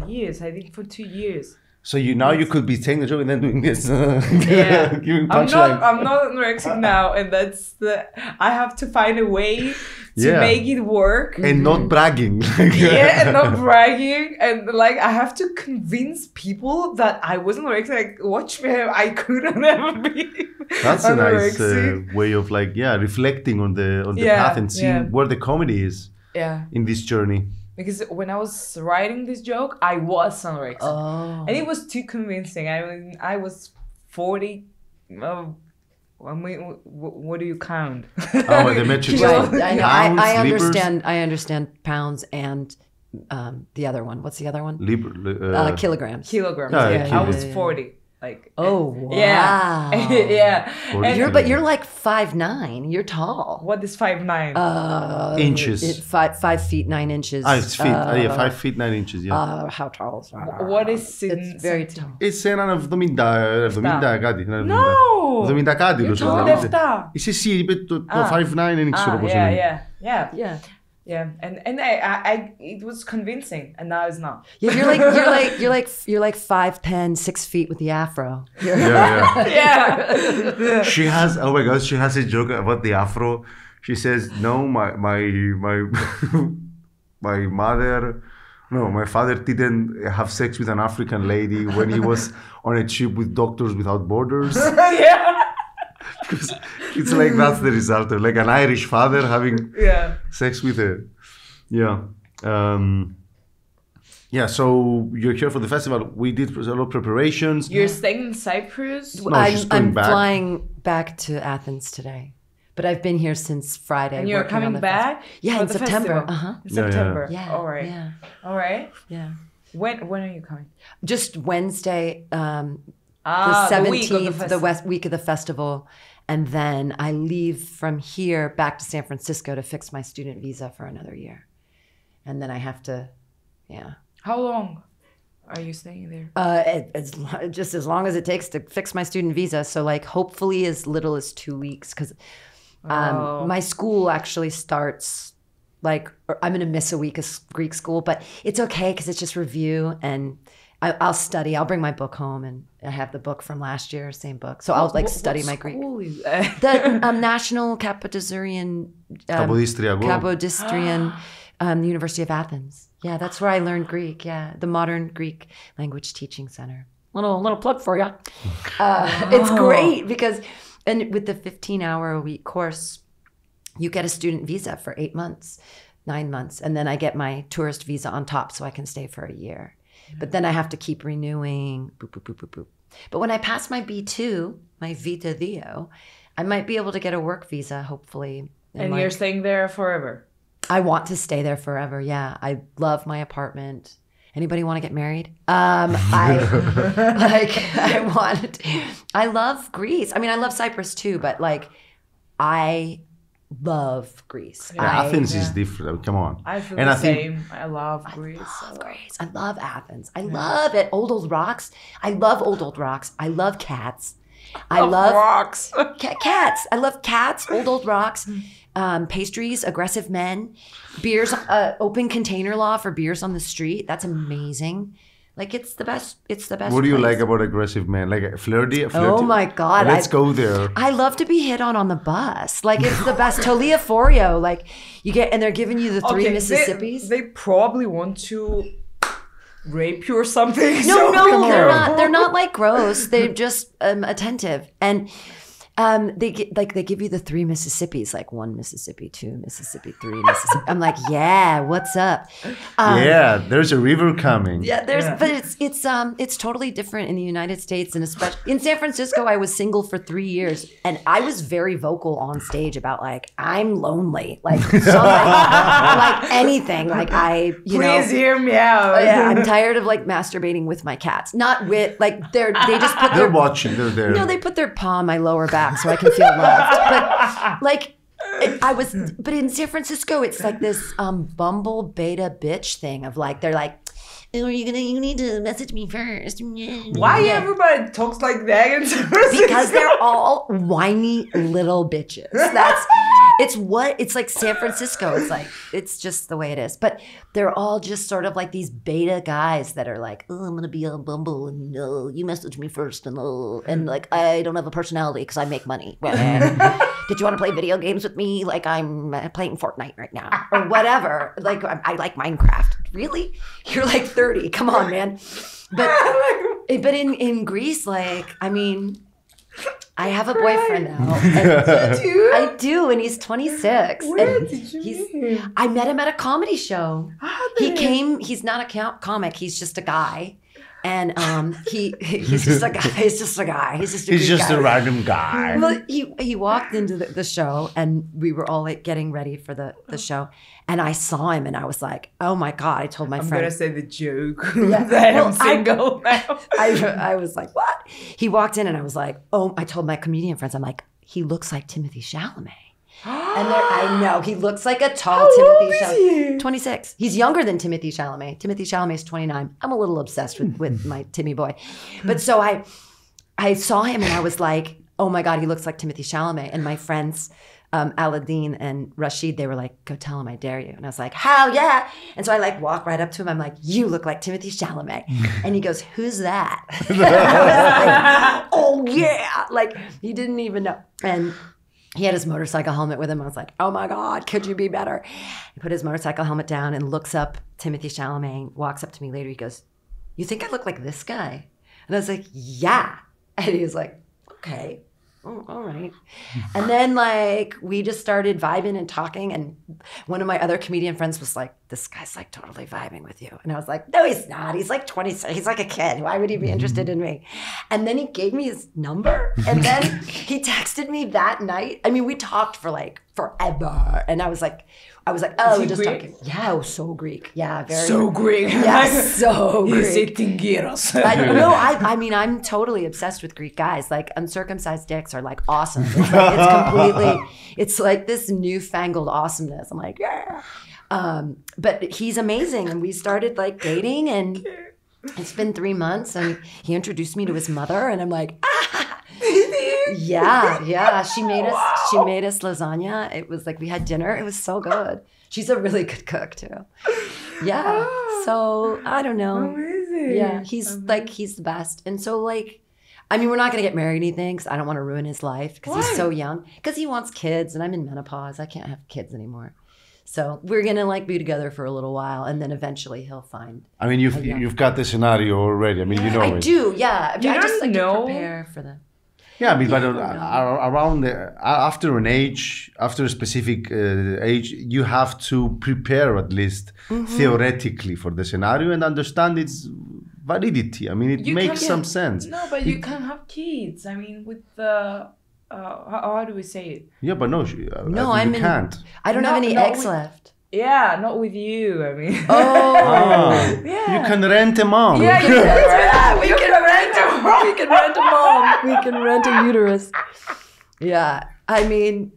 years. I think for 2 years. So you could be saying the joke and then doing this, Yeah, giving I'm punchline. not anorexic now, and I have to find a way to Yeah. make it work. And not bragging. Yeah, and not bragging, and like I have to convince people that I wasn't anorexic. Like, watch me, I couldn't ever be. That's a nice anorexic. way of like reflecting on the Yeah, path and seeing yeah. where the comedy is Yeah, in this journey. because when I was writing this joke, I was anorexic, Oh. and it was too convincing. I mean, I was 40. I mean, what do you count? Oh, the metric Right. system. I know. Pounds, I libras, understand. I understand pounds and the other one. What's the other one? Kilograms. Kilograms. Yeah, Yeah, I kilograms. was 40. Like. Oh wow. Yeah. Yeah. 40 And But you're like 5'9". You're tall. what is 5'9"? Inches. 5 feet 9 inches. It's feet. Yeah, 5 feet 9 inches. Yeah. How tall is that? What is in It's very tall. It's έναν 70 κάτι. No! 70 κάτι. You're λέω, taller δηλαδή. than that. Είσαι εσύ, είπε το 5'9", δεν ξέρω πόσο yeah, είναι. yeah, yeah, Yeah. yeah. And I it was convincing, and now it's not. Yeah, you're like 5'10", 6 feet with the afro. Yeah. Yeah. She has, oh my God, she has a joke about the afro. She says, no, my mother, no, my father didn't have sex with an African lady when he was on a trip with Doctors Without Borders. Yeah. Because it's like that's the result of like an Irish father having Yeah. Sex with it. Yeah. Yeah, so you're here for the festival. We did a lot of preparations. You're staying in Cyprus? No, she's going I'm back. flying back to Athens today. But I've been here since Friday. And you're working on coming the back? Yeah, for in the September. festival? Uh-huh. In Yeah, yeah. September. Yeah. All right. Yeah. All right. Yeah. When are you coming? Just Wednesday, the the week of the 17th, the week of the festival. And then I leave from here back to San Francisco to fix my student visa for another year. And then I have to, yeah. How long are you staying there? Just as long as it takes to fix my student visa. So like hopefully as little as 2 weeks because my school actually starts like, I'm going to miss a week of Greek school, but it's okay because it's just review and I'll study. I'll bring my book home and I have the book from last year, same book. So I'll like study my Greek. Is that? The National Capodistrian University of Athens. Yeah, that's where I learned Greek. Yeah, the Modern Greek Language Teaching Center. Little plug for you. It's great because, and with the 15-hour-a-week course, you get a student visa for 8 months, 9 months, and then I get my tourist visa on top, so I can stay for a year. But then I have to keep renewing. Boop, boop, boop, boop, boop. But when I pass my B2, my Vita Dio, I might be able to get a work visa, hopefully. And you're staying there forever? I want to stay there forever. Yeah, I love my apartment. Anybody want to get married? I love Greece. I mean, I love Cyprus too, but like, I love Greece. Yeah, Athens is different. Come on. I feel the same. I love Greece. I love Greece. I love Athens. I love it. Old rocks. I love old rocks. I love cats. I love rocks. Cats. I love cats. Old rocks. Pastries, aggressive men, beers, open container law for beers on the street. That's amazing. Like it's the best. It's the best. What do you place. like about aggressive men? Like flirty? Oh my God. Let's go there. I love to be hit on the bus. Like it's the best. Tolia Forio. Like you get, and they're giving you the three Mississippis. They probably want to rape you or something. No, they're not. They're not like gross. They're just attentive. And they give you the three Mississippis, like 1 Mississippi, 2 Mississippi, 3 Mississippi. I'm like, yeah, what's up? Yeah, there's a river coming. Yeah, but it's totally different in the United States, and especially in San Francisco. I was single for 3 years, and I was very vocal on stage about like I'm lonely, like like anything, like Please hear me out. Yeah, I'm tired of like masturbating with my cats, not with like they just put They're watching. They're there. No, they put their paw on my lower back so I can feel loved. But like but in San Francisco, it's like this Bumble beta bitch thing of like they're like, oh, you need to message me first. Why everybody talks like that in San Francisco? Because they're all whiny little bitches. It's like San Francisco. It's just the way it is. But they're all just sort of like these beta guys that are like, oh, I'm going to be on Bumble and you message me first and like I don't have a personality because I make money. Did you want to play video games with me? Like I'm playing Fortnite right now or whatever. Like I like Minecraft. Really? You're like 30. Come on, man. But in Greece, like, I mean, I have a boyfriend now. I do, and he's 26. Where did you meet him? I met him at a comedy show. He's not a comic, he's just a guy. And he's just a guy. He's just a guy. He's just a random guy. Well, he walked into the show, and we were all like getting ready for the show, and I saw him, and I was like, "Oh my God!" I told my friend. I'm gonna say the joke that I'm single now. I was like, "What?" He walked in, and I was like, "Oh!" I told my comedian friends, I'm like, "He looks like Timothy Chalamet." And I know he looks like a tall Timothy Chalamet. 26. He's younger than Timothy Chalamet. Timothy Chalamet's 29. I'm a little obsessed with my Timmy boy. But so I saw him and I was like, oh my God, he looks like Timothy Chalamet. And my friends, Aladdin and Rashid, they were like, go tell him I dare you. And I was like, hell yeah. And so I like walk right up to him. I'm like, you look like Timothy Chalamet. And he goes, who's that? And I was like, oh yeah. Like he didn't even know. And he had his motorcycle helmet with him. I was like, oh my God, could you be better? He put his motorcycle helmet down and looks up Timothy Chalamet, walks up to me later. He goes, you think I look like this guy? And I was like, yeah. And he was like, okay. oh, all right. And then like we just started vibing and talking. And one of my other comedian friends was like, this guy's like totally vibing with you. And I was like, no, he's not. He's like 20. He's like a kid. Why would he be interested in me? And then he gave me his number. And then he texted me that night. I mean, we talked for like forever. And I was like, oh, we're just Greek? talking. Yeah, it was so Greek. Yeah, very. So Greek. Yeah, so Greek. Tingiros. I mean, I'm totally obsessed with Greek guys. Like, uncircumcised dicks are like awesome. It's like, it's completely, it's like this newfangled awesomeness. I'm like, yeah. But he's amazing. And we started like dating, and it's been 3 months, and he introduced me to his mother, and I'm like, ah. Yeah. She made us lasagna. It was like we had dinner. It was so good. She's a really good cook too. Yeah. So I don't know. Amazing. Yeah, he's the best. And so like, I mean, we're not gonna get married, anything, because I don't want to ruin his life because he's so young. Because he wants kids, and I'm in menopause. I can't have kids anymore. So we're gonna like be together for a little while, and then eventually he'll find. I mean, you've got the scenario already. I mean, you know I it. do, yeah. I just like know. to prepare for them. Yeah, I mean, but around after a specific age, you have to prepare at least theoretically for the scenario and understand its validity. I mean, it makes some sense. No, but you can have kids. I mean, with the how do we say it? Yeah, but no, You can't. I don't have any eggs left. Yeah, not with you. I mean. Oh, yeah. You can rent a mom. Yeah, you can, we can rent a mom. we can rent a mom. We can rent a uterus. Yeah, I mean,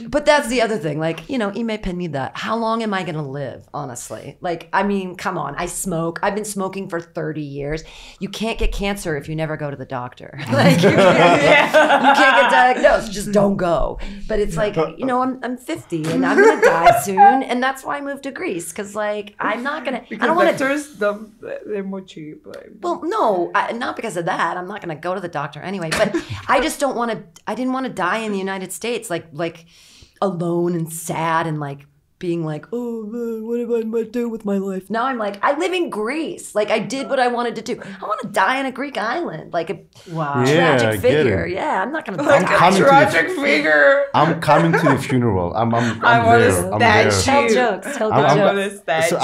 but that's the other thing. Like, you know, Ime Penida, how long am I going to live, honestly? Like, I mean, come on. I smoke. I've been smoking for 30 years. You can't get cancer if you never go to the doctor. Like, you can't get diagnosed. Just don't go. But it's like, you know, I'm 50 and I'm going to die soon. And that's why I moved to Greece. Because, like, I'm not going to. I don't want to. They're more cheap. Like. Well, no, not because of that. I'm not going to go to the doctor anyway. But I just don't want to. I didn't want to die in the United States. Like alone and sad and like being like, oh man, what am I going to do with my life? Now I'm like, I live in Greece. Like I did what I wanted to do. I want to die on a Greek island, like a tragic figure. Yeah, I'm not going to die. Tragic figure. I'm coming to the funeral. I'm on there. I'm there. Tell jokes. Tell good jokes. So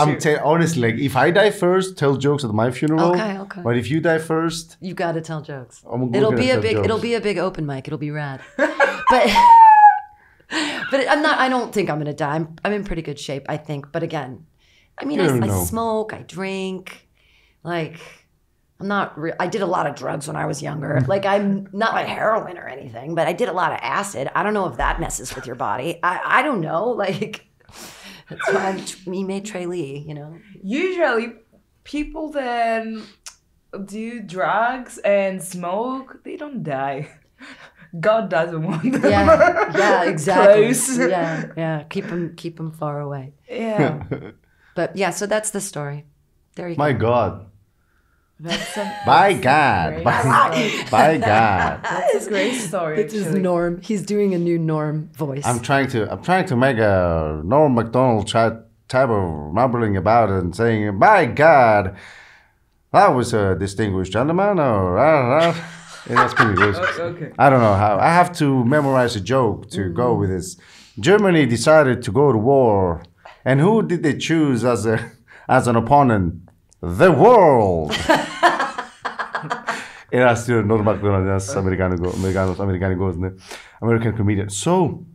honestly, like if I die first, tell jokes at my funeral. Okay. But if you die first, you got to tell jokes. It'll be a big open mic. It'll be rad. But I don't think I'm going to die. I'm in pretty good shape, I think. But again, I mean, I smoke, I drink. Like, I'm not I did a lot of drugs when I was younger. Like, I'm not like heroin or anything, but I did a lot of acid. I don't know if that messes with your body. I don't know. Like, that's why me made Trey Lee, you know? Usually, people that do drugs and smoke, they don't die. God doesn't want them. Yeah, exactly. Close. Yeah. Keep them far away. Yeah. But yeah, so that's the story. There you go. My God. By God. By God. That's a great story. This is Norm. He's doing a new Norm voice. I'm trying to make a Norm Macdonald type of mumbling about it and saying, by God, that was a distinguished gentleman, or yeah, that's pretty good. Okay. I don't know how. I have to memorize a joke to go with this. Germany decided to go to war, and who did they choose as an opponent? The world. Era still Norm Macdonald, that's American comedian. So,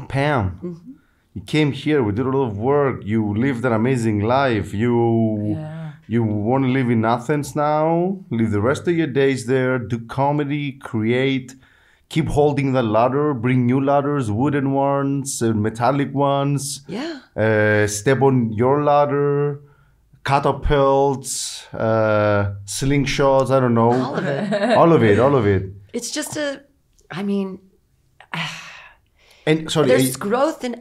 Pam, you came here. We did a lot of work. You lived an amazing life. You want to live in Athens now, live the rest of your days there, do comedy, create, keep holding the ladder, bring new ladders, wooden ones, metallic ones. Yeah. Step on your ladder, catapults, slingshots, I don't know. All of it. All of it. It's just and sorry, there's growth in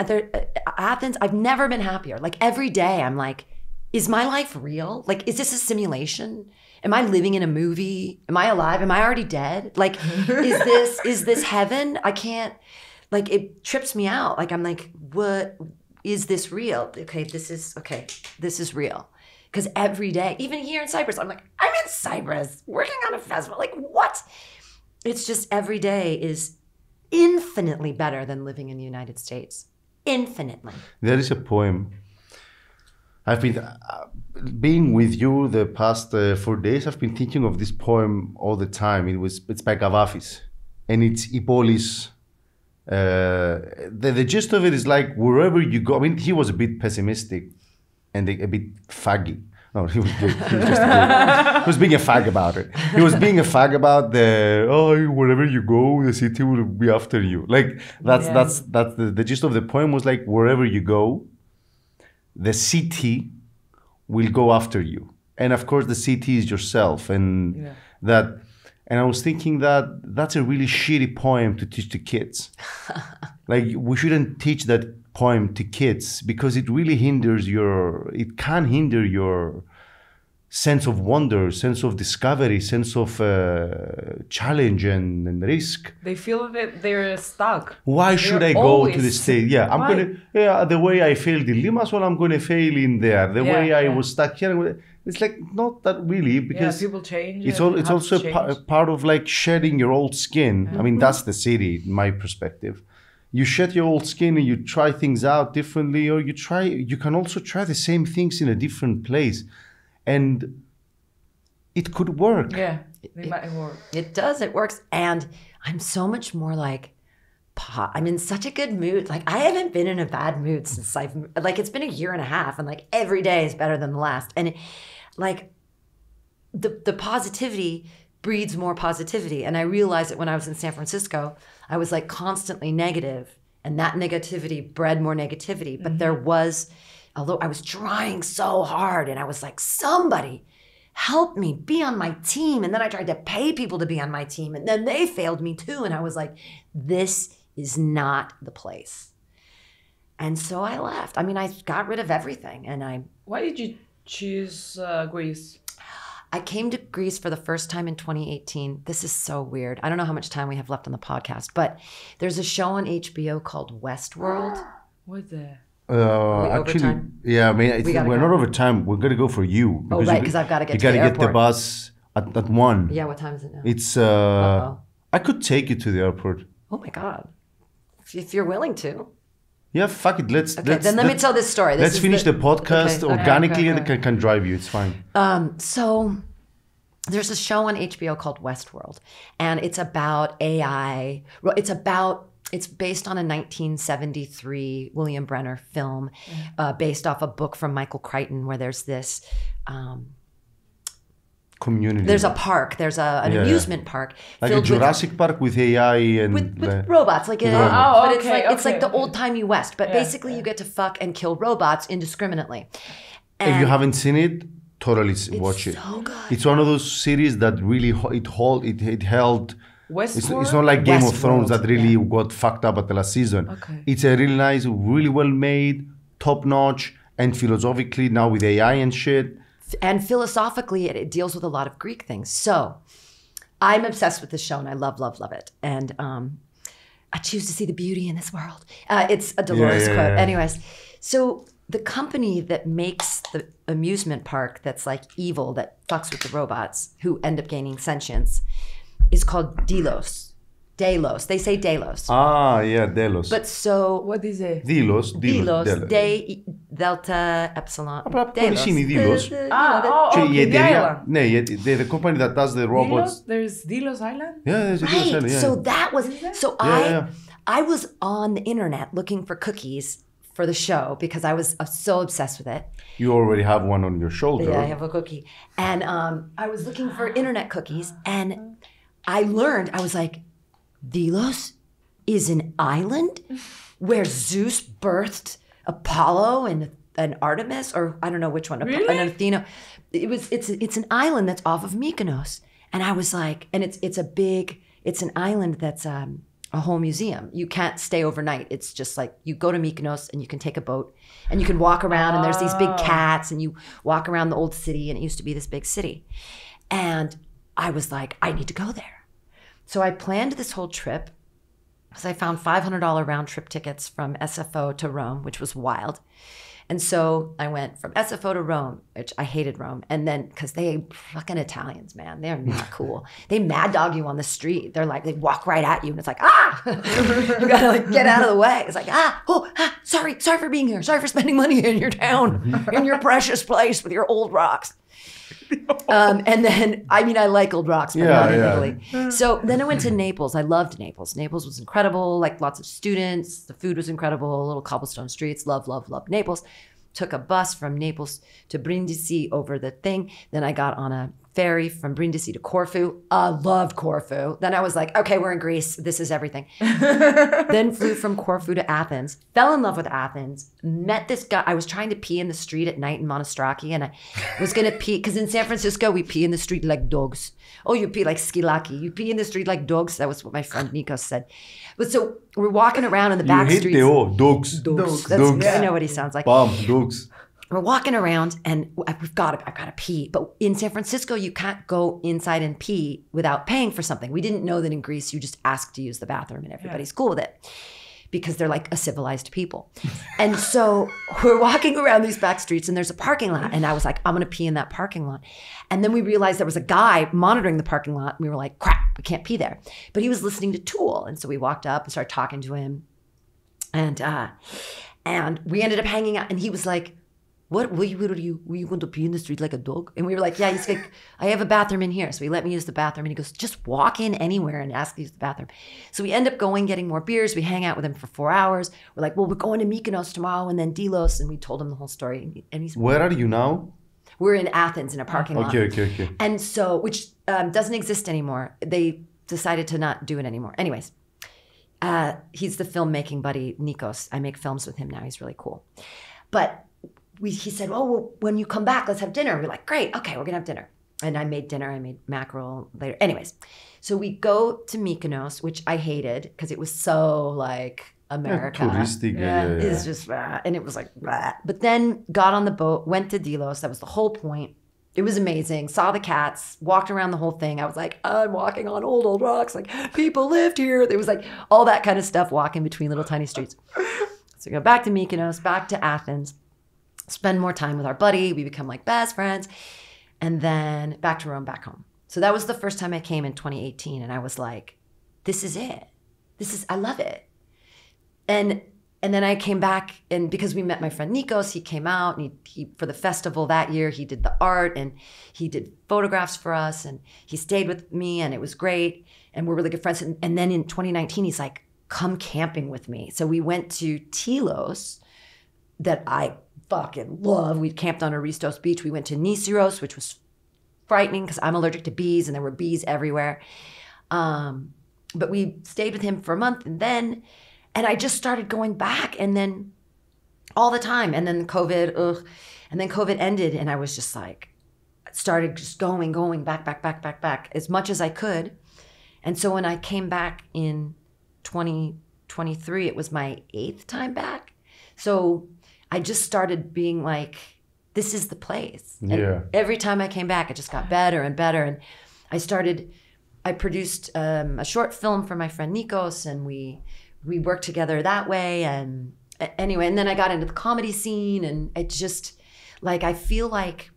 Athens. I've never been happier. Like every day I'm like, is my life real? Like, is this a simulation? Am I living in a movie? Am I alive? Am I already dead? Like, is this heaven? I can't, like, it trips me out. Like, I'm like, what, is this real? This is real. Because every day, even here in Cyprus, I'm like, I'm in Cyprus working on a festival. Like, what? it's just every day is infinitely better than living in the United States. Infinitely. There is a poem. I've been being with you the past 4 days. I've been thinking of this poem all the time. It's by Kavafis, and it's "Η πόλης." The gist of it is like wherever you go. I mean, he was a bit pessimistic and a bit faggy. No, he was being a fag about it. He was being a fag about wherever you go, the city will be after you. Like that's the gist of the poem was like wherever you go, the city will go after you. And of course the city is yourself. And I was thinking that that's a really shitty poem to teach to kids. Like we shouldn't teach that poem to kids because it really it can hinder your sense of wonder, sense of discovery, sense of challenge and risk. They feel that they're stuck. Why should I go to the state? Yeah, the way I failed in Limassol, I'm going to fail in there. The way I was stuck here, it's like not that really because people change. It's also a part of like shedding your old skin. I mean, that's the city, in my perspective. You shed your old skin and you try things out differently, or you can also try the same things in a different place. And it could work. Yeah, it might work. It does, it works. And I'm so much more like, I'm in such a good mood. Like I haven't been in a bad mood since it's been a year and a half and like every day is better than the last. And like the positivity breeds more positivity. And I realized that when I was in San Francisco, I was like constantly negative and that negativity bred more negativity. But there was, although I was trying so hard and I was like, somebody help me be on my team. And then I tried to pay people to be on my team and then they failed me too. And I was like, this is not the place. And so I left. I mean, I got rid of everything and Why did you choose Greece? I came to Greece for the first time in 2018. This is so weird. I don't know how much time we have left on the podcast, but there's a show on HBO called Westworld. What's that? Actually, yeah, I mean, we're not over time. We're gonna go for you. Oh, right, because I've got to get to the You gotta airport. get the bus at 1. Yeah, what time is it now? It's I could take you to the airport. Oh my God. If you're willing to. Yeah, fuck it. Let's Then let me tell this story. Let's finish the podcast organically okay. and I can drive you. It's fine. So there's a show on HBO called Westworld, and it's about AI. It's based on a 1973 William Brenner film, based off a book from Michael Crichton, where there's this community. There's a park. There's an amusement park, like a Jurassic Park with AI and with robots. Like it's like the old timey West. But basically, you get to fuck and kill robots indiscriminately. And if you haven't seen it, totally watch it. So good. It's one of those series that really it held. Westworld? It's not like Game of Westworld, Thrones that really got fucked up at the last season. Okay. It's a really nice, really well made, top notch, and philosophically now with AI and shit. And philosophically, it deals with a lot of Greek things. So I'm obsessed with this show and I love it. And I choose to see the beauty in this world. It's a Dolores quote. Yeah. Anyways, so the company that makes the amusement park that's like evil, that fucks with the robots who end up gaining sentience, is called Delos. Delos. They say Delos. Ah, yeah, Delos. But so... What is it? Delos. Delta, Epsilon. Delos. Είναι Delos. Okay, the island. Ναι, the company that does the robots. There's Delos Island? Yeah, there's a Delos Right. Island, yeah. So that was... So Yeah. I was on the internet looking for cookies for the show because I was so obsessed with it. You already have one on your shoulder. Yeah, I have a cookie. And I was looking for internet cookies and I learned, I was like, Delos is an island where Zeus birthed Apollo and Artemis, or I don't know which one, Really? and Athena. It's an island that's off of Mykonos. And I was like, and it's an island that's a whole museum. You can't stay overnight. It's just like you go to Mykonos and you can take a boat and you can walk around and there's these big cats and you walk around the old city and it used to be this big city. And I was like, I need to go there. So I planned this whole trip because I found $500 round trip tickets from SFO to Rome, which was wild. And so I went from SFO to Rome, which I hated Rome. And then, because they fucking Italians, man, they're not cool. They mad dog you on the street. They're like, they walk right at you and it's like, ah, you gotta like get out of the way. It's like, sorry for being here. Sorry for spending money in your town, in your precious place with your old rocks. And then, I mean, I like old rocks, but not in Italy. So then I went to Naples. I loved Naples. Naples was incredible, like lots of students. The food was incredible, little cobblestone streets. Love Naples. Took a bus from Naples to Brindisi over the thing. Then I got on a ferry from Brindisi to Corfu. I loved Corfu. Then I was like, okay, we're in Greece. This is everything. Then flew from Corfu to Athens. Fell in love with Athens. Met this guy. I was trying to pee in the street at night in Monostraki. And I was going to pee. Because in San Francisco, we pee in the street like dogs. Oh, you pee like skilaki. You pee in the street like dogs. That was what my friend Nikos said. But so we're walking around in the back streets. Dogs. I know what he sounds like. Dogs. We're walking around and I've got to pee. But in San Francisco, you can't go inside and pee without paying for something. We didn't know that in Greece, you just ask to use the bathroom and everybody's cool with it because they're like a civilized people. And so we're walking around these back streets and there's a parking lot. And I was like, I'm going to pee in that parking lot. And then we realized there was a guy monitoring the parking lot. And we were like, crap, we can't pee there. But he was listening to Tool. And so we walked up and started talking to him. And we ended up hanging out. And he was like, what were you going to pee in the street like a dog? And we were like, yeah. He's like, I have a bathroom in here. So he let me use the bathroom. And he goes, just walk in anywhere and ask to use the bathroom. So we end up getting more beers. We hang out with him for 4 hours. We're like, well, we're going to Mykonos tomorrow and then Delos. And we told him the whole story. And he's, where are you now? We're in Athens in a parking lot. Okay. And so, which doesn't exist anymore. They decided to not do it anymore. Anyways, he's the filmmaking buddy, Nikos. I make films with him now. He's really cool. But he said, oh, well, when you come back, let's have dinner. We're like, great. Okay, we're going to have dinner. And I made dinner. I made mackerel later. Anyways, so we go to Mykonos, which I hated because it was so like America. Touristic. It's just, and it was like, but then got on the boat, went to Delos. That was the whole point. It was amazing. Saw the cats, walked around the whole thing. I was like, I'm walking on old rocks. Like, people lived here. There was like all that kind of stuff, walking between little tiny streets. So we go back to Mykonos, back to Athens. Spend more time with our buddy. We become like best friends. And then back to Rome, back home. So that was the first time I came in 2018. And I was like, this is it. I love it. And then I came back, and because we met my friend Nikos, he came out and he for the festival that year, he did the art and he did photographs for us and he stayed with me and it was great. And we're really good friends. And then in 2019, he's like, come camping with me. So we went to Telos that I fucking love. We camped on Aristos Beach. We went to Nisyros, which was frightening because I'm allergic to bees and there were bees everywhere. But we stayed with him for a month and I just started going back and then all the time. And then COVID, and then COVID ended and I was just like, started just going back as much as I could. And so when I came back in 2023, it was my 8th time back. So I just started being like, this is the place. And every time I came back, it just got better and better. And I produced a short film for my friend Nikos and we worked together that way. And anyway, and then I got into the comedy scene and it just like, I feel like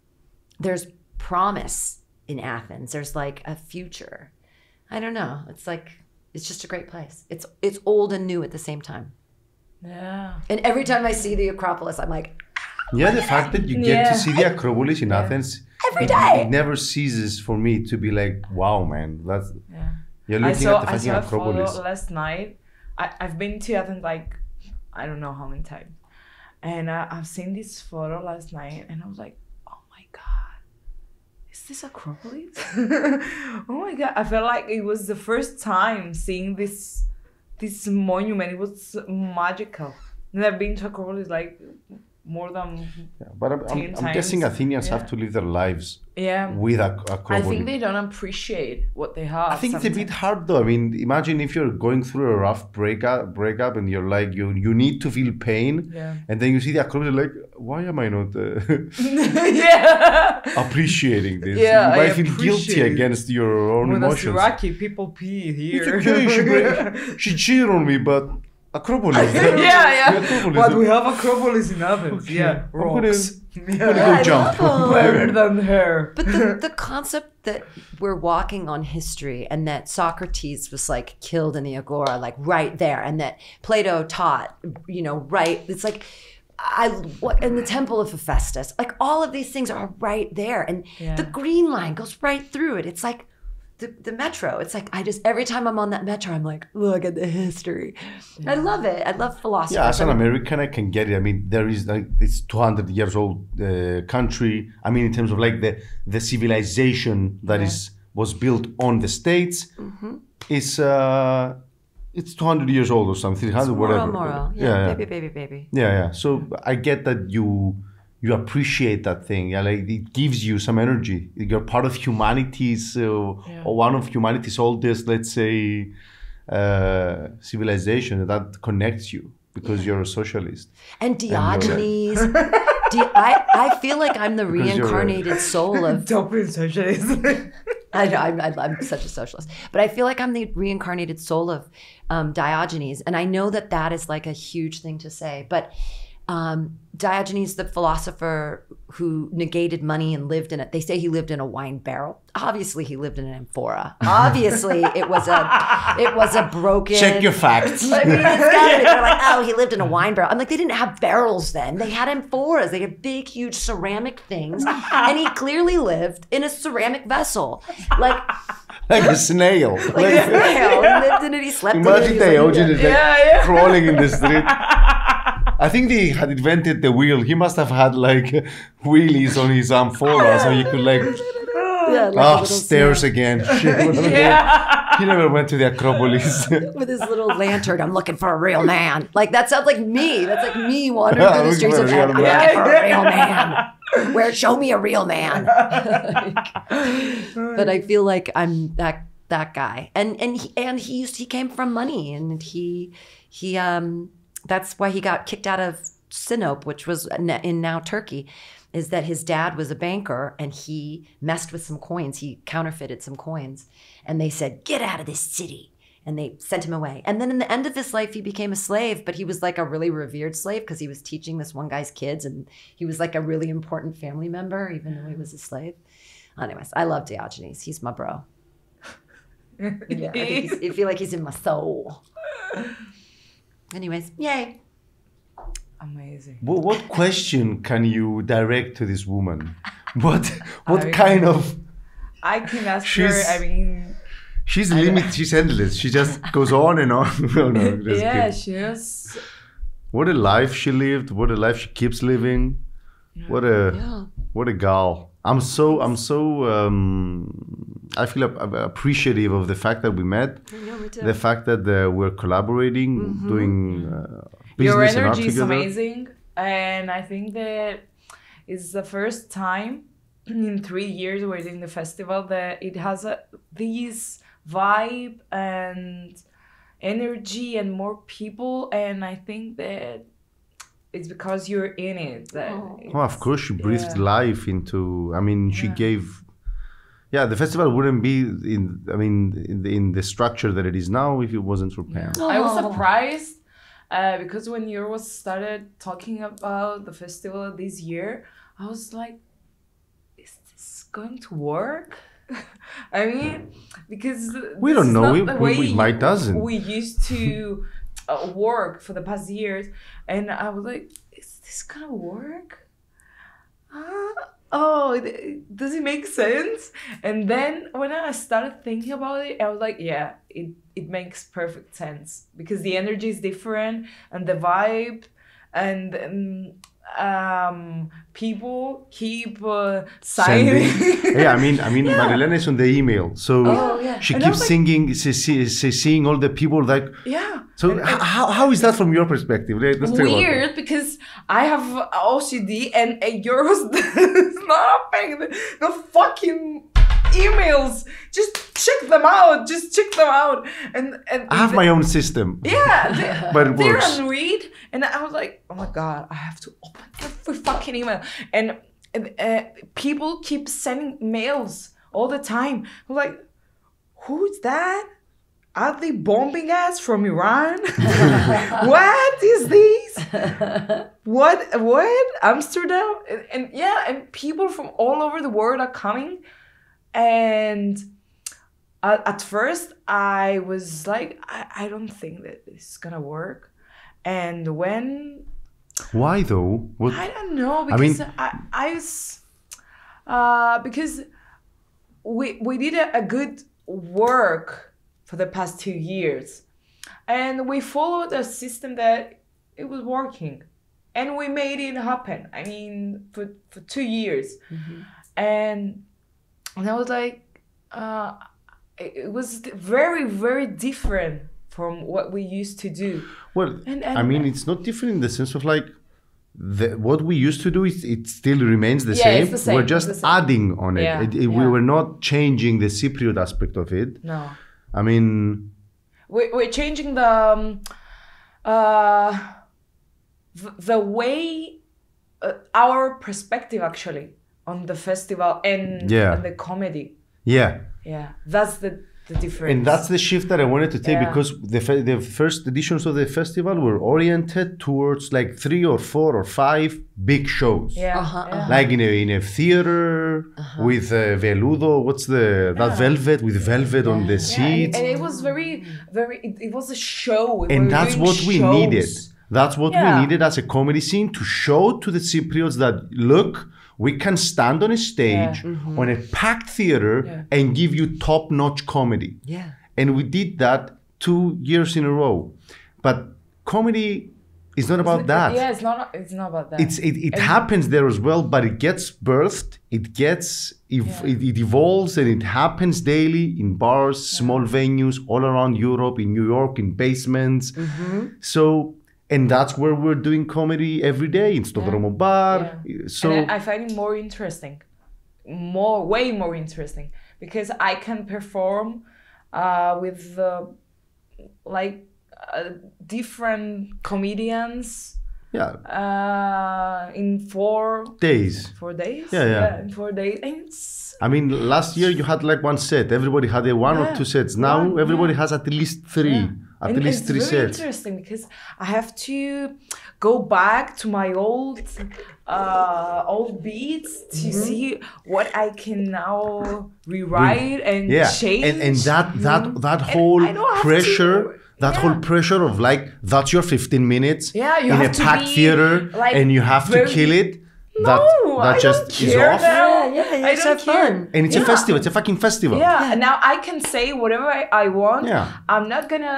there's promise in Athens. There's like a future. I don't know. It's like, it's just a great place. It's old and new at the same time. Yeah. And every time I see the Acropolis, I'm like, yeah, the fact that you get to see the Acropolis in Athens every day. It never ceases for me to be like, wow, man, that's you're looking at the fucking Acropolis. Photo last night. I've been to Athens like I don't know how many times, and I've seen this photo last night, and I was like, oh my god, is this Acropolis? Oh my god, I felt like it was the first time seeing this monument. It was magical. And I've been to Acropolis like more than but I'm guessing Athenians have to live their lives with Acropolis. I think they don't appreciate what they have. I think it's a bit hard though. I mean, imagine if you're going through a rough breakup and you're like, you need to feel pain, and then you see the Acropolis, like, why am I not appreciating this? You might feel guilty against your own emotions. With Iraqi people pee here. It's okay, she cheated on me, but Acropolis. Yeah. Acropolis. But we have Acropolis in Athens. Okay. Yeah, I'm gonna- rocks. I'm gonna go jump. Better than her. But the concept that we're walking on history and that Socrates was like killed in the Agora, like right there, and that Plato taught, right. It's like, in the Temple of Hephaestus, like all of these things are right there. And the Green Line goes right through it. It's like the metro. It's like, every time I'm on that metro, I'm like, look at the history. I love it. I love philosophy. Yeah, as an American, I can get it. I mean, there is like this 200 years old country. I mean, in terms of like the civilization that was built on the States, it's 200 years old or something, 300, whatever. Moral. Yeah, baby. Yeah. So I get that you appreciate that thing. Yeah, like it gives you some energy. You're part of humanity's, or one of humanity's oldest, let's say, civilization that connects you because you're a socialist. And Diogenes. I feel like I'm the reincarnated soul of. Don't be socialist. I'm such a socialist, but I feel like I'm the reincarnated soul of Diogenes, and I know that is like a huge thing to say. But Diogenes, the philosopher who negated money and lived in it, they say he lived in a wine barrel. Obviously, he lived in an amphora. Obviously, it was a broken. Check your facts. I mean, it's gotta be. They're like, oh, he lived in a wine barrel. I'm like, they didn't have barrels then. They had amphoras. They had big, huge ceramic things, and he clearly lived in a ceramic vessel, like a snail. like a snail. He lived in it. He slept in it. Imagine He was like, Diogenes crawling in the street. I think they had invented the wheel. He must have had like wheelies on his amphora, so he could like. Yeah, like a little stairs snail. again. Shit. He never went to the Acropolis. With his little lantern, I'm looking for a real man. Like that sounds like me. That's like me wandering through the streets of I'm looking for a real man. Show me a real man. But I feel like I'm that guy. And he came from money, and he that's why he got kicked out of Sinop, which was in now Turkey. Is that his dad was a banker and he messed with some coins. He counterfeited some coins. And they said, get out of this city. And they sent him away. And then in the end of his life, he became a slave, but he was like a really revered slave because he was teaching this one guy's kids. And he was like a really important family member, even though he was a slave. Anyways, I love Diogenes. He's my bro. Yeah, I feel like he's in my soul. Anyways, yay. Amazing. What question can you direct to this woman? What kind of? I can ask her. I mean, she's limited. She's endless. She just goes on and on. Yeah, she's. What a life she lived. What a life she keeps living. What a gal. I feel appreciative of the fact that we met. Me too. The fact that we're collaborating, doing business Your and art energy is together. amazing, and I think that it's the first time in 3 years we're doing the festival that it has this vibe and energy and more people, and I think that it's because you're in it. Of course, she breathed life into. I mean, she gave. Yeah, the festival wouldn't be in the structure that it is now if it wasn't for Pam. I was surprised because when you started talking about the festival this year, I was like, is this going to work? I mean, because we don't know. We might doesn't. We used to work for the past years, and I was like, is this gonna work? Does it make sense? And then when I started thinking about it, I was like, yeah, it makes perfect sense because the energy is different and the vibe and people keep signing. Yeah, I mean, Marilena is on the email, so she keeps singing, seeing all the people that. Yeah. So how is that from your perspective? Let's weird because I have OCD and yours is not happening. The fucking emails, just check them out. And I have my own system. Yeah, but it works. They're unread, and I was like, oh my god, I have to open every fucking email, and people keep sending mails all the time. I'm like, who's that? are they bombing us from Iran? What is this? What? Amsterdam? And yeah, and people from all over the world are coming. And at first I was like, I don't think that this is gonna work. And when... Why though? What? I don't know, because I was... because we did a good work for the past 2 years. And we followed a system that it was working. And we made it happen. I mean, for 2 years. Mm-hmm. And I was like, it was very, very different from what we used to do. Well, And I mean, it's not different in the sense of like, what we used to do, it still remains the same. It's the same. We're just adding on it. Yeah. We were not changing the Cypriot aspect of it. No. I mean... We're changing the way, our perspective actually on the festival and the comedy. Yeah. Yeah, that's the difference. And that's the shift that I wanted to take, Yeah. because the first editions of the festival were oriented towards like 3 or 4 or 5 big shows. Yeah, Like in a theater with veludo, that velvet with velvet on the seats. and it was very, very. It was a show. And that's what we needed. That's what we Yeah. needed as a comedy scene, to show to the Cypriots that, look, we can stand on a stage, on a packed theater, and give you top-notch comedy. Yeah. And we did that 2 years in a row. But comedy is not about that. Yeah, it's not about that. It happens there as well, but it gets birthed, it evolves, and it happens daily in bars, small venues all around Europe, in New York, in basements. So, and that's where we're doing comedy every day in Stodromo Bar. So and I find it more interesting, way more interesting, because I can perform with different comedians. In 4 days. 4 days. Yeah. In 4 days. And I mean, last year you had like one set. Everybody had one or two sets. Now everybody has at least 3. Yeah. At least 3 it's really sets. interesting, because I have to go back to my old beats to see what I can now rewrite and change. And that whole I don't have pressure, to- whole pressure of like, that's your 15 minutes you in have a to packed be, theater, like, and you have to very- kill it. No, that I just don't is care off. now. Yeah, I it's don't so care. fun. And it's a festival. It's a fucking festival. Yeah, and now I can say whatever I want. Yeah. I'm not gonna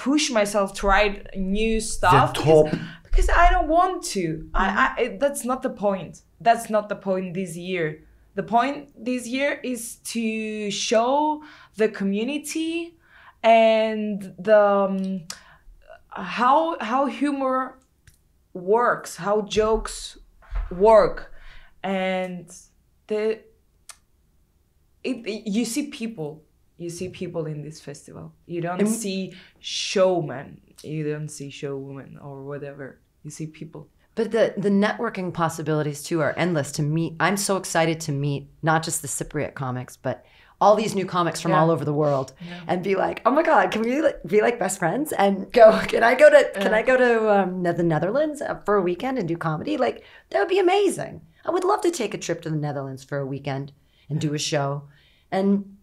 push myself to write new stuff top. because I don't want to. That's not the point. That's not the point this year. The point this year is to show the community and the how humor works, how jokes work, and you see people in this festival. You don't see showmen, you don't see showwomen or whatever. You see people. But the networking possibilities too are endless to meet. I'm so excited to meet not just the Cypriot comics, but all these new comics from all over the world, and be like, oh my God, can we be like best friends? And go, can I go to the Netherlands for a weekend and do comedy? Like, that would be amazing. I would love to take a trip to the Netherlands for a weekend and do a show. And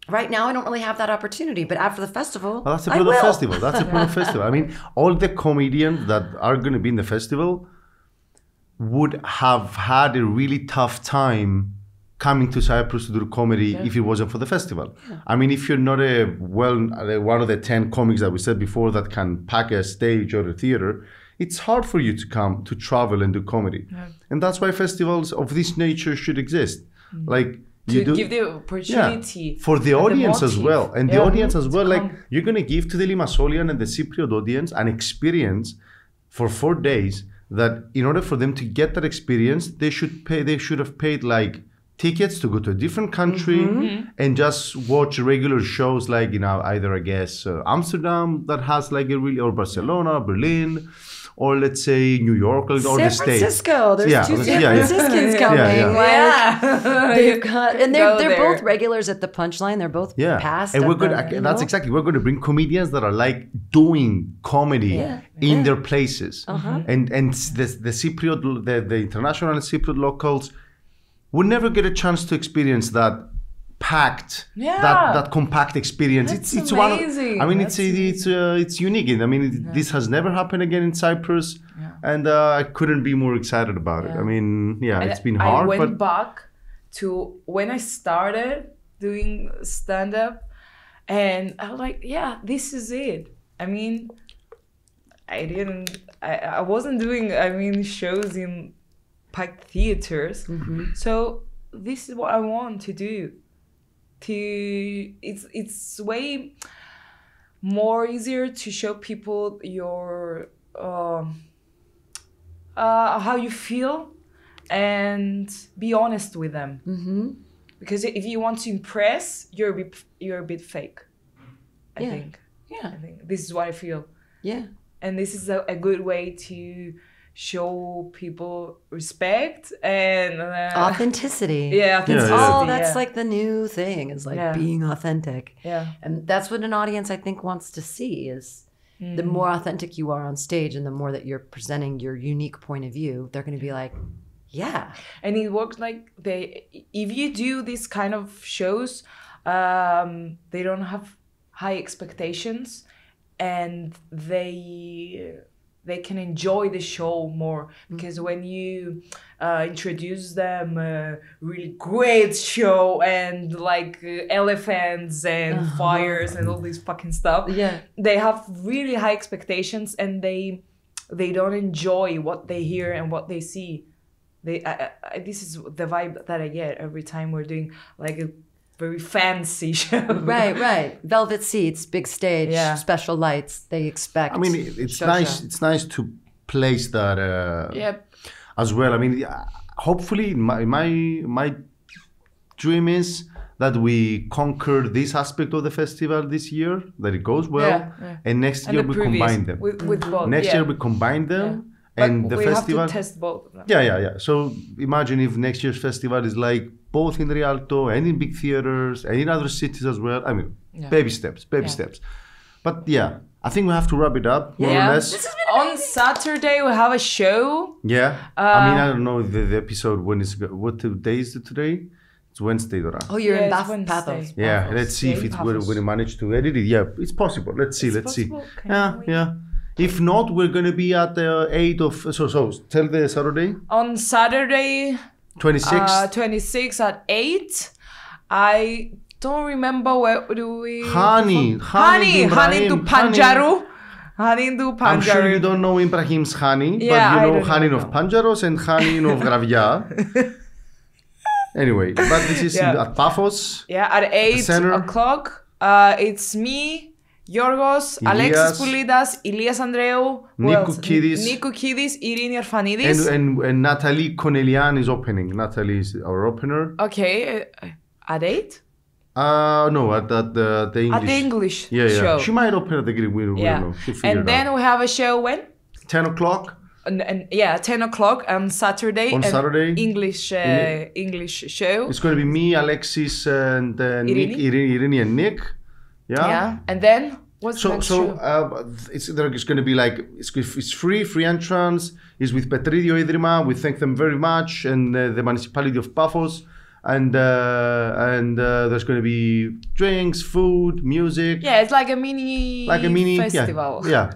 right now I don't really have that opportunity, but after the festival, Well, that's the I point of the will. festival. That's the point of the festival. I mean, all the comedians that are going to be in the festival would have had a really tough time coming to Cyprus to do comedy if it wasn't for the festival. Yeah. I mean, if you're not one of the 10 comics that we said before that can pack a stage or a theater, it's hard for you to come, to travel and do comedy. Yeah. And that's why festivals of this nature should exist. Like, to give the opportunity for the audience as well. And the audience as well, like, you're going to give to the Limassolian and the Cypriot audience an experience for 4 days that in order for them to get that experience, they should have paid like tickets to go to a different country and just watch regular shows like, either, I guess, Amsterdam that has like or Barcelona, Berlin, or let's say New York or San the States. Francisco. There's Yeah, two San yeah, yeah. Franciscans coming. Yeah, yeah. Like, Yeah. they've got, and Go they're there. both regulars at the Punchline. They're both Yeah, past. and at we're going. the, you That's know? exactly. We're going to bring comedians that are like doing comedy Yeah. in their places, Uh-huh. and the Cypriot, the international and Cypriot locals would never get a chance to experience that packed, Yeah. that compact experience. That's it's one. amazing. I mean, That's it's unique. I mean, this has never happened again in Cyprus, and I couldn't be more excited about it. Yeah. I mean, yeah, And it's been hard, I went but back to when I started doing stand-up, and I was like, yeah, this is it. I mean, I wasn't doing, shows in packed theaters. So this is what I want to do. It's way more easier to show people your how you feel and be honest with them. Because if you want to impress, you're a bit fake. I Yeah. think. Yeah. I think this is what I feel. Yeah. And this is a good way to show people respect and Authenticity. yeah, authenticity. Oh, that's yeah. like the new thing, is like Yeah. being authentic. Yeah. And that's what an audience, I think, wants to see is the more authentic you are on stage and the more that you're presenting your unique point of view, they're going to be like, yeah. And it works like if you do this kind of shows, they don't have high expectations and they can enjoy the show more, because when you introduce them a really great show and like elephants and fires and all this fucking stuff, Yeah. they have really high expectations and they don't enjoy what they hear and what they see. This is the vibe that I get every time we're doing like a very fancy show. Right. Velvet seats, big stage, Yeah. special lights. They expect. I mean, it's show. It's nice to place that Yep. as well. I mean, hopefully, my dream is that we conquer this aspect of the festival this year, that it goes well, Yeah. and next And year the we previous combine them. with both. Next yeah. year we combine them, But and the we festival. have to test both of them. Yeah. So imagine if next year's festival is like both in Rialto and in big theaters and in other cities as well. I mean, Yeah. baby steps. But yeah, I think we have to wrap it up more Yeah. or less. On Saturday we have a show. Yeah. I mean, I don't know the episode when it's what day is it today? It's Wednesday, Dora. Oh, you're Yeah, in it's Wednesday. Pathos. Yeah, Paphos. let's see Yeah, if in it's we're Paphos. going to manage to edit it. Yeah, it's possible. Let's see. It's Let's see. possible. Can we- Yeah. If not, we're going to be at the 8 of... So tell the Saturday. On Saturday, 26th. 26 at 8. I don't remember where do we... Hani Hani to Ibrahim, Panjaru. Hani to I'm sure you Panjaru. don't know Ibrahim's Hani, Yeah, but I you know don't Hani know. of Panjaros and Hani of Gravia. Anyway, but this is Yeah. at Paphos. Yeah, at 8 center. o'clock. It's me, Yorgos, Ilias. Alexis Poulidas, Ilias Andreou, who Nikou else? Kidis. Nikou Kidis, Irini Arfanidis. And Natalie Konelian is opening. Natalie is our opener. Okay, at 8? No, at the English. At the English Yeah. show. She might open at the Greek. We don't know. She'll figure And it then out. we have a show when? 10 o'clock. And 10 o'clock on Saturday. On an Saturday. English show. It's going to be me, Alexis, and Nick, Irini and Nick. Yeah. And then what's the next show? It's going to be like it's free entrance. It's with Petridio Idrima. We thank them very much, and the municipality of Paphos. And there's going to be drinks, food, music. Yeah, it's like a mini festival. Yeah.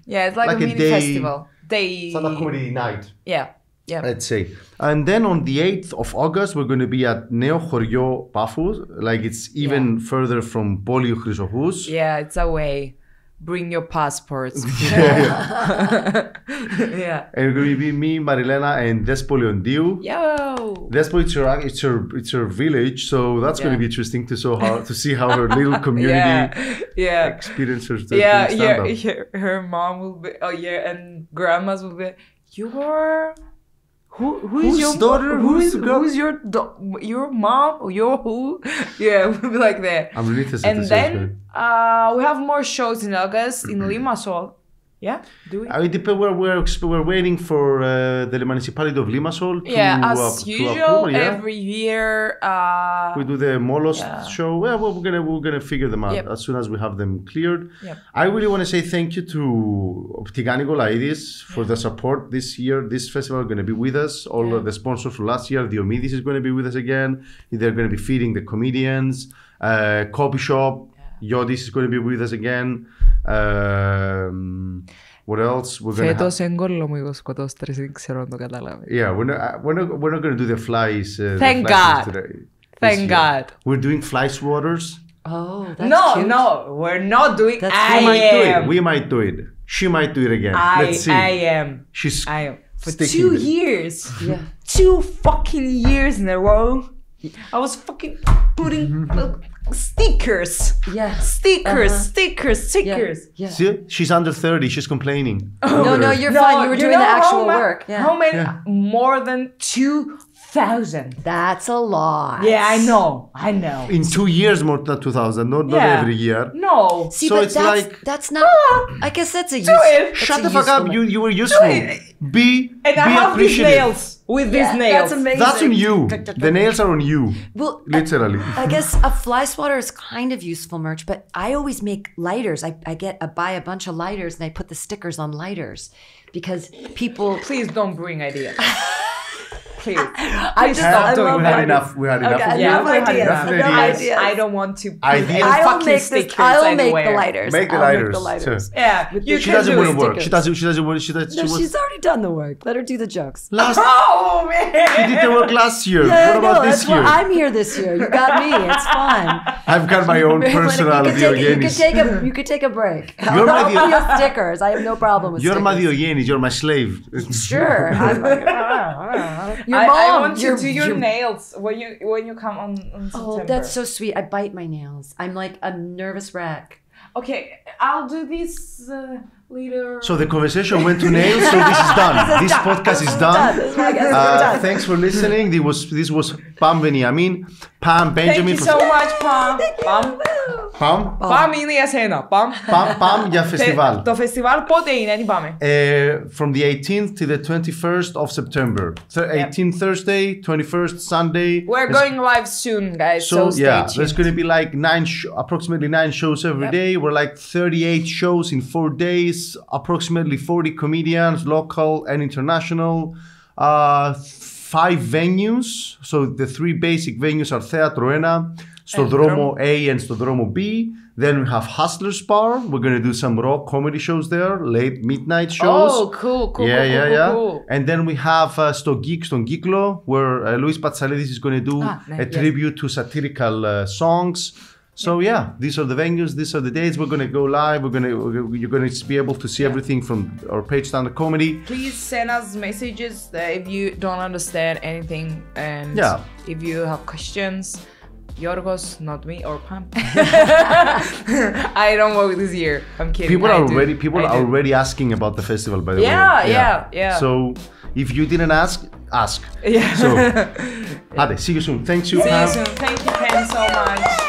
Yeah, it's like a Like a mini day- festival. Day. Stand-up comedy night. Yeah. Let's say. And then on the 8th of August, we're going to be at Neo Chorio Paphos. Like it's even further from Polio Chrysophous. Yeah, it's away. Bring your passports. Yeah. Yeah. And it's going to be me, Marilena, and Despo Leondiou. Yo. Despo, it's her village, so that's going to be interesting to see how her little community Yeah. experiences Yeah, stand-up. her mom will be. Oh yeah, and grandmas will be. You're. Who's Whose your daughter? Who's girl? Who's your your mom or your who? Yeah, we'll be like that. I'm really interested And to see what's then we have more shows in August in Limassol. Yeah, do it. It depends. We're waiting for the municipality of Limassol to, As to usual, approve. Yeah. every year. We do the Molos show. Well, we're gonna figure them out as soon as we have them cleared. Yep. I really want to say thank you to Optikani Kolaidis for the support this year. This festival is going to be with us. All of the sponsors from last year, Diomidis is going to be with us again. They're going to be feeding the comedians. Coffee shop, Yodis is going to be with us again. What else? We're going to Φέτος έγκολο μου 23, δεν ξέρω αν το καταλάβει. Yeah, we're not going to do the flies. Thank God. Thank God. We're doing fly swatters. Oh, that's cute. No, we're not doing. We might do it. We might do it. She might do it again. Let's see. I am. I am. For sticking 2 with it. years. Yeah. 2 fucking years in a row. I was fucking putting stickers. Yeah. Stickers. Yeah. See, she's under 30. She's complaining. No, you're fine. You were doing the actual work. Yeah. How many? More than 2,000. That's a lot. Yeah, I know. In 2 years, more than 2,000. Not every year. No. See, So but it's that's, like- that's not. I guess that's a use. it. that's Shut a the fuck useful up. one. You were useful. Be And I have these appreciative. nails. With these nails. That's amazing. That's on you. The nails are on you. Well, Literally. I guess a fly swatter is kind of useful merch, but I always make lighters. I buy a bunch of lighters and I put the stickers on lighters because people. Please don't bring ideas. Please. I just I love we had lighters. enough. We had enough. Okay, of enough it. ideas. Enough Enough ideas. ideas. I don't want to. Ideas. I'll fucking make stickers this. I'll make the anywhere. lighters. Make the I'll lighters, Make the lighters. Yeah, you She can doesn't do want it. to work. stickers. She doesn't want. She No, was she's already done the work. Let her do the jokes. last. Oh man! She did the work last year. Yeah, What about this that's why year? I'm here this year. You got me. It's fine. I've got my own personal Diogenes. You could take a break. You're my I'll be your stickers. I have no problem with You're stickers. my Diogenes. You're my slave. Sure. Your mom. I want you to do your your- nails when you come on September. Oh, that's so sweet. I bite my nails. I'm like a nervous wreck. Okay, I'll do this later. So the conversation went to nails. So this is done. This podcast is done. This podcast is done. Thanks for listening. This was Pam Veniamin, Pam Thank Benjamin. you so much, Pam. Pam. Pam είναι για σένα. Pam για φεστιβάλ. Το φεστιβάλ πότε είναι, τι πάμε. From the 18th to the 21st of September. 18th Thursday, 21st Sunday. We're going live soon, guys. So stay yeah, tuned. there's going to be like approximately 9 shows every day. We're like 38 shows in 4 days, approximately 40 comedians, local and international. 5 venues. So the 3 basic venues are Θέατρο 1, στο δρόμο A and στο δρόμο B. Then we have Hustlers Bar. We're going to do some raw comedy shows there, late midnight shows. Oh, cool. Yeah. And then we have στον Κύκλο, where Louis Patsalidis is going to do a tribute to satirical songs. So yeah, these are the venues, these are the dates. We're going to go live. You're going to be able to see everything from our page Stand Up Comedy. Please send us messages if you don't understand anything and if you have questions. Yorgos, not me, or Pam. I don't work this year. I'm kidding. People are already asking about the festival, by the way. Yeah. So if you didn't ask. Yeah. So, see you soon. Thanks you, See Pam. you soon. Thank you, Pam, so much.